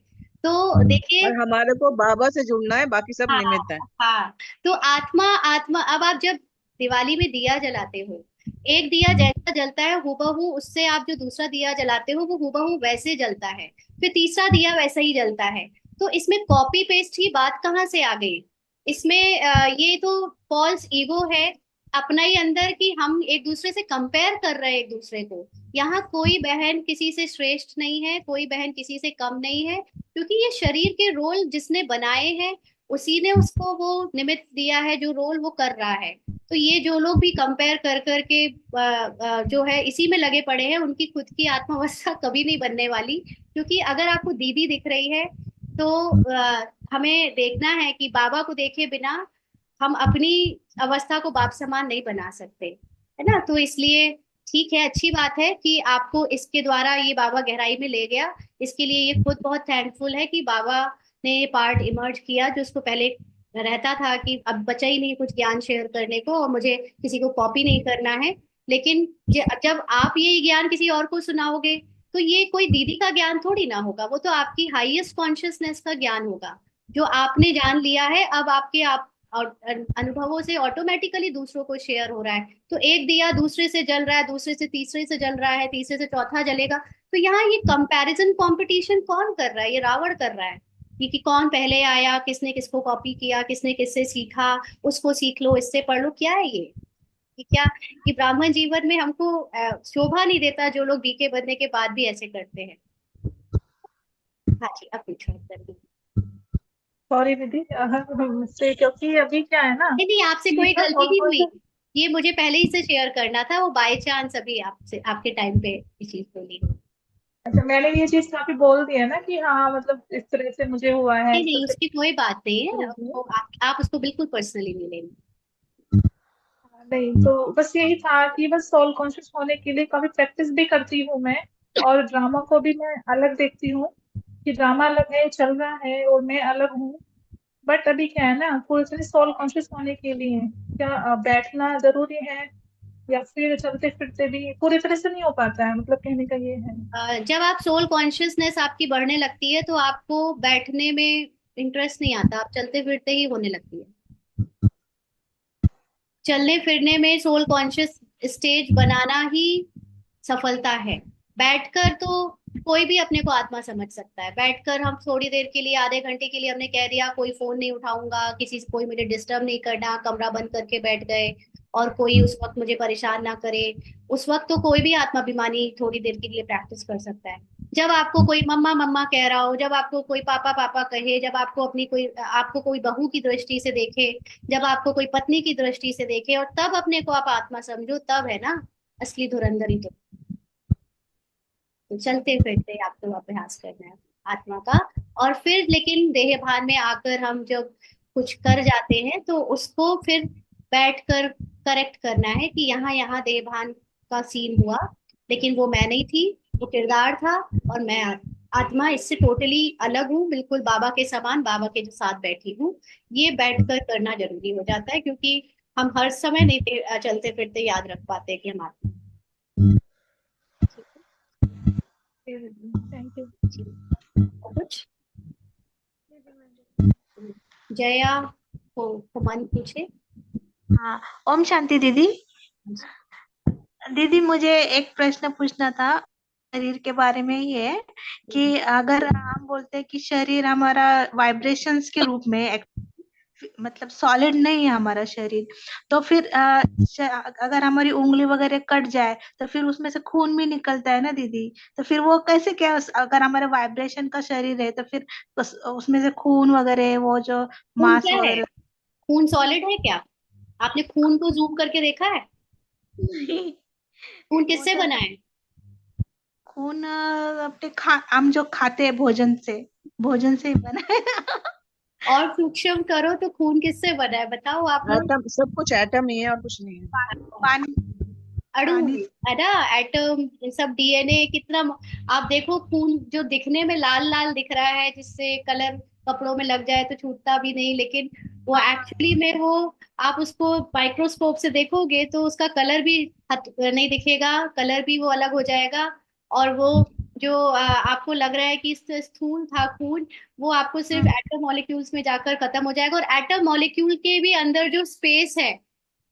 तो देखिए, और हमारे को बाबा से जुड़ना है, बाकी सब हाँ निमित्त है। हाँ, तो आत्मा आत्मा अब आप जब दिवाली में दिया जलाते हो, एक दिया जैसा जलता है हूबहू, उससे आप जो दूसरा दिया जलाते हो वो हूबहू वैसे जलता है, फिर तीसरा दिया वैसा ही जलता है। तो इसमें कॉपी पेस्ट की बात कहाँ से आ गई? इसमें ये तो फॉल्स ईगो है अपना ही अंदर, कि हम एक दूसरे से कंपेयर कर रहे हैं एक दूसरे को। यहाँ कोई बहन किसी से श्रेष्ठ नहीं है, कोई बहन किसी से कम नहीं है, क्योंकि ये शरीर के रोल जिसने बनाए हैं उसी ने उसको वो निमित्त दिया है, जो रोल वो कर रहा है। तो ये जो लोग भी कंपेयर कर करके जो है इसी में लगे पड़े हैं, उनकी खुद की आत्मावस्था कभी नहीं बनने वाली। क्योंकि अगर आपको दीदी दिख रही है, तो हमें देखना है कि बाबा को देखे बिना हम अपनी अवस्था को बाप समान नहीं बना सकते, है ना। तो इसलिए ठीक है, अच्छी बात है कि आपको इसके द्वारा ये बाबा गहराई में ले गया। इसके लिए ये खुद बहुत थैंकफुल है कि बाबा ने ये पार्ट इमर्ज किया, जो उसको पहले रहता था कि अब बचा ही नहीं कुछ ज्ञान शेयर करने को और मुझे किसी को कॉपी नहीं करना है। लेकिन जब आप ये ज्ञान किसी और को सुनाओगे, तो ये कोई दीदी का ज्ञान थोड़ी ना होगा, वो तो आपकी हाईएस्ट कॉन्शियसनेस का ज्ञान होगा, जो आपने जान लिया है। अब आपके आप और अनुभवों से ऑटोमेटिकली दूसरों को शेयर हो रहा है। तो एक दिया दूसरे से जल रहा है, दूसरे से तीसरे से जल रहा है, तीसरे से चौथा जलेगा। तो यहाँ ये कंपैरिजन कंपटीशन कौन कर रहा है? ये रावण कर रहा है कि कौन पहले आया, किसने किसको कॉपी किया, किसने किससे सीखा, उसको सीख लो, इससे पढ़ लो। क्या है ये क्या? ये ब्राह्मण जीवन में हमको शोभा नहीं देता जो लोग बीके बनने के बाद भी ऐसे करते हैं। हाँ जी, अब पूछो उत्तर। सॉरी दीदी, मुझसे, क्योंकि अभी क्या है ना नहीं नहीं, आपसे कि कोई इतना गलती सोल नहीं हुई। कॉन्शियस। ये मुझे पहले ही से शेयर करना था, वो बाय चांस अभी आपसे आपके टाइम पे ये चीज बोली। अच्छा, मैंने भी ये चीज काफी बोल दी है ना कि हाँ, मतलब इस तरह से मुझे हुआ है, नहीं इस तरह नहीं, से उसकी कोई बात नहीं है, हुई है। आप उसको बिल्कुल पर्सनली नहीं लेंगे। नहीं, तो बस यही था कि बस सोल कॉन्शियस होने के लिए काफी प्रैक्टिस भी करती हूँ मैं, और ड्रामा को भी मैं अलग देखती हूँ कि ड्रामा अलग है, चल रहा है, और मैं अलग हूँ। बट अभी क्या है ना, पूरे सोल कॉन्शियस होने के लिए क्या बैठना जरूरी है, या फिर चलते फिरते भी पूरी तरह से नहीं हो पाता है, मतलब कहने का ये है। जब आप सोल कॉन्शियसनेस आपकी बढ़ने लगती है तो आपको बैठने में इंटरेस्ट नहीं आता, आप चलते फिरते ही होने लगती है। चलने फिरने में सोल कॉन्शियस स्टेज बनाना ही सफलता है। बैठकर तो कोई भी अपने को आत्मा समझ सकता है। बैठकर हम थोड़ी देर के लिए, आधे घंटे के लिए हमने कह दिया कोई फोन नहीं उठाऊंगा, किसी से कोई मुझे डिस्टर्ब नहीं करना, कमरा बंद करके बैठ गए और कोई उस वक्त मुझे परेशान ना करे, उस वक्त तो कोई भी आत्माभिमानी थोड़ी देर के लिए प्रैक्टिस कर सकता है। जब आपको कोई मम्मा मम्मा कह रहा हो, जब आपको कोई पापा पापा कहे, जब आपको कोई बहू की दृष्टि से देखे, जब आपको कोई पत्नी की दृष्टि से देखे और तब अपने को आप आत्मा समझो, तब है ना असली धुरंधरी। तो चलते फिरते आपको अभ्यास करना है आत्मा का। और फिर लेकिन देह भान में आकर हम जब कुछ कर जाते हैं तो उसको फिर बैठ कर करेक्ट करना है कि यहाँ यहाँ देह भान का सीन हुआ, लेकिन वो मैं नहीं थी, वो किरदार था, और मैं आत्मा इससे टोटली अलग हूँ, बिल्कुल बाबा के समान, बाबा के साथ बैठी हूँ। ये बैठ कर करना जरूरी हो जाता है, क्योंकि हम हर समय नहीं चलते फिरते याद रख पाते कि हम आत्मा थैंक यू। हैं। और कुछ जया को मन पूछे। हाँ, ओम शांति दीदी। दीदी मुझे एक प्रश्न पूछना था, शरीर के बारे में ही है कि अगर हम बोलते हैं कि शरीर हमारा वाइब्रेशंस के रूप में मतलब सॉलिड नहीं है हमारा शरीर, तो फिर अगर हमारी उंगली वगैरह कट जाए तो फिर उसमें से खून भी निकलता है ना दीदी, तो फिर वो कैसे, क्या अगर हमारे वाइब्रेशन का शरीर है तो फिर उसमें से खून वगैरह वो जो खून मांस क्या है? वगैरह। खून सॉलिड है क्या? आपने खून को जूम करके देखा है? नहीं, खून वो किससे तो बना है? खून अपने हम जो खाते हैं भोजन से ही बना है। और सूक्ष्म करो तो खून किससे बना है, बताओ आप लोग। एटम, सब कुछ एटम ही है और कुछ नहीं है। पानी अणु पानी है ना, एटम, ये सब डीएनए कितना। आप देखो खून जो दिखने में लाल लाल दिख रहा है, जिससे कलर कपड़ों में लग जाए तो छूटता भी नहीं, लेकिन वो एक्चुअली में वो, आप उसको माइक्रोस्कोप से देखोगे तो उसका कलर भी नहीं दिखेगा, कलर भी वो अलग हो जाएगा। और वो जो आपको लग रहा है कि इससे स्थूल था खून, वो आपको सिर्फ एटम मॉलिक्यूल्स में जाकर खत्म हो जाएगा। और एटम मॉलिक्यूल के भी अंदर जो स्पेस है,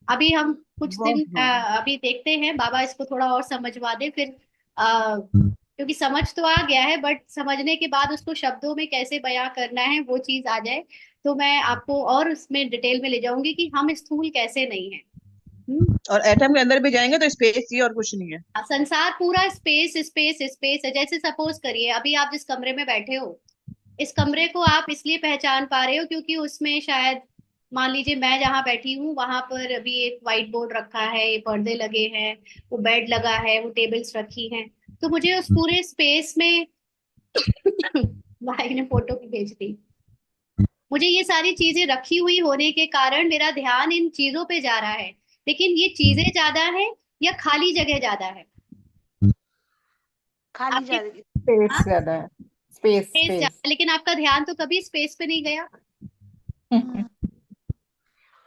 अभी हम कुछ वो दिन हाँ। अभी देखते हैं, बाबा इसको थोड़ा और समझवा दे फिर, क्योंकि समझ तो आ गया है, बट समझने के बाद उसको शब्दों में कैसे बयां करना है वो चीज आ जाए, तो मैं आपको और उसमें डिटेल में ले जाऊंगी कि हम स्थूल कैसे नहीं है। और एटम के अंदर भी जाएंगे तो स्पेस ही, और कुछ नहीं है। संसार पूरा स्पेस स्पेस स्पेस है। जैसे सपोज करिए अभी आप जिस कमरे में बैठे हो, इस कमरे को आप इसलिए पहचान पा रहे हो क्योंकि उसमें शायद, मान लीजिए मैं जहाँ बैठी हूँ वहां पर अभी एक व्हाइट बोर्ड रखा है, ये पर्दे लगे हैं, वो बेड लगा है, वो टेबल्स रखी हैं, तो मुझे उस पूरे स्पेस में भाई ने फोटो भी भेज दी, मुझे ये सारी चीजें रखी हुई होने के कारण मेरा ध्यान इन चीजों पे जा रहा है। लेकिन ये चीजें ज्यादा है या खाली जगह ज्यादा है? खाली आपके, जा रही स्पेस हाँ, ज्यादा है। Space space space. ज्यादा, लेकिन आपका ध्यान तो कभी स्पेस पे नहीं गया, है। है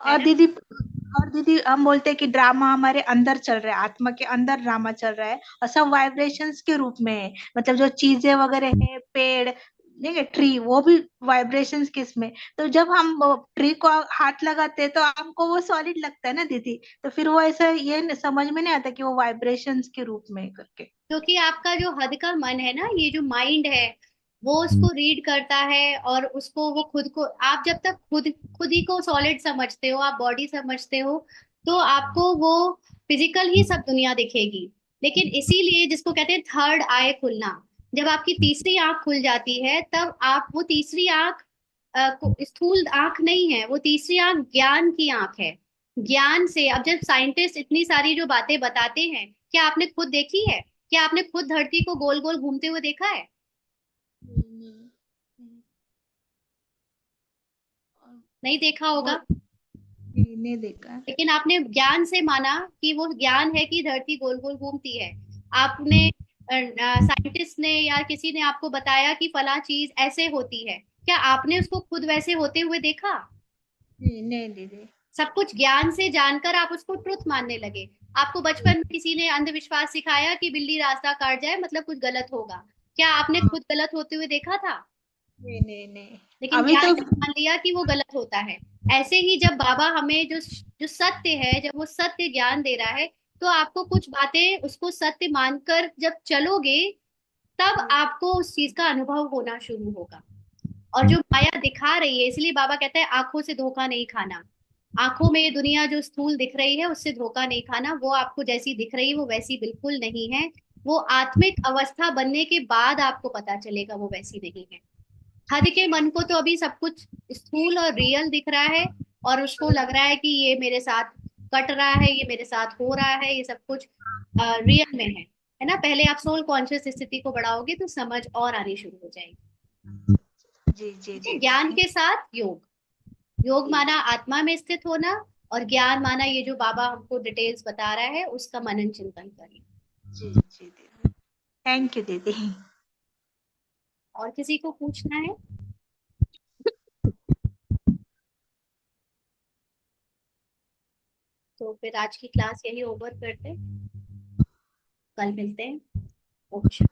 और ना? दीदी और दीदी हम बोलते हैं कि ड्रामा हमारे अंदर चल रहा है, आत्मा के अंदर ड्रामा चल रहा है, और सब वाइब्रेशंस के रूप में है, मतलब जो चीजें वगैरह है, पेड़, ठीक है, ट्री, वो भी वाइब्रेशंस किस में, तो जब हम ट्री को हाथ लगाते हैं तो हमको वो सॉलिड लगता है ना दीदी, तो फिर वो ऐसा ये समझ में नहीं आता कि वो वाइब्रेशंस के रूप में करके। क्योंकि आपका जो हद का मन है ना, ये जो माइंड है, वो उसको रीड करता है, और उसको वो खुद को, आप जब तक खुद खुद ही को सॉलिड समझते हो, आप बॉडी समझते हो, तो आपको वो फिजिकल ही सब दुनिया दिखेगी। लेकिन इसीलिए जिसको कहते हैं थर्ड आई खुलना, जब आपकी तीसरी आंख खुल जाती है तब आप, वो तीसरी आंख स्थूल आंख नहीं है, वो तीसरी आंख ज्ञान की आंख है। ज्ञान से, अब जब साइंटिस्ट इतनी सारी जो बातें बताते हैं, क्या आपने खुद देखी है? क्या आपने खुद धरती को गोल गोल घूमते हुए देखा है? नहीं देखा वो होगा। नहीं देखा। लेकिन आपने ज्ञान से माना कि वो ज्ञान है कि धरती गोल गोल घूमती है। आपने साइंटिस्ट ने या किसी ने आपको बताया कि फला चीज ऐसे होती है, क्या आपने उसको खुद वैसे होते हुए देखा? नहीं दीदी। सब कुछ ज्ञान से जानकर आप उसको ट्रुथ मानने लगे। आपको बचपन में किसी ने अंधविश्वास सिखाया कि बिल्ली रास्ता काट जाए मतलब कुछ गलत होगा, क्या आपने हाँ, खुद गलत होते हुए देखा था? नहीं। लेकिन अभी ज्ञान तो से मान लिया कि वो गलत होता है। ऐसे ही जब बाबा हमें जो जो सत्य है, जब वो सत्य ज्ञान दे रहा है, तो आपको कुछ बातें उसको सत्य मानकर जब चलोगे, तब आपको उस चीज का अनुभव होना शुरू होगा। और जो माया दिखा रही है, इसलिए बाबा कहता है आंखों से धोखा नहीं खाना। आंखों में ये दुनिया जो स्थूल दिख रही है उससे धोखा नहीं खाना। वो आपको जैसी दिख रही है वो वैसी बिल्कुल नहीं है। वो आत्मिक अवस्था बनने के बाद आपको पता चलेगा वो वैसी नहीं है। हद के मन को तो अभी सब कुछ स्थूल और रियल दिख रहा है, और उसको लग रहा है कि ये मेरे साथ कट रहा है, ये मेरे साथ हो रहा है, ये सब कुछ रियल में है ना। पहले आप सोल कॉन्शियस स्थिति को बढ़ाओगे तो समझ और आनी शुरू हो जाएगी। जी जी ठीक है? दीदी। ज्ञान के साथ योग। योग जी माना आत्मा में स्थित होना, और ज्ञान माना ये जो बाबा हमको डिटेल्स बता रहा है उसका मनन चिंतन करिए। जी दीदी। थैंक यू दीदी। और किसी को पूछना है? तो फिर आज की क्लास यही ओवर करते हैं, कल मिलते हैं। ओके।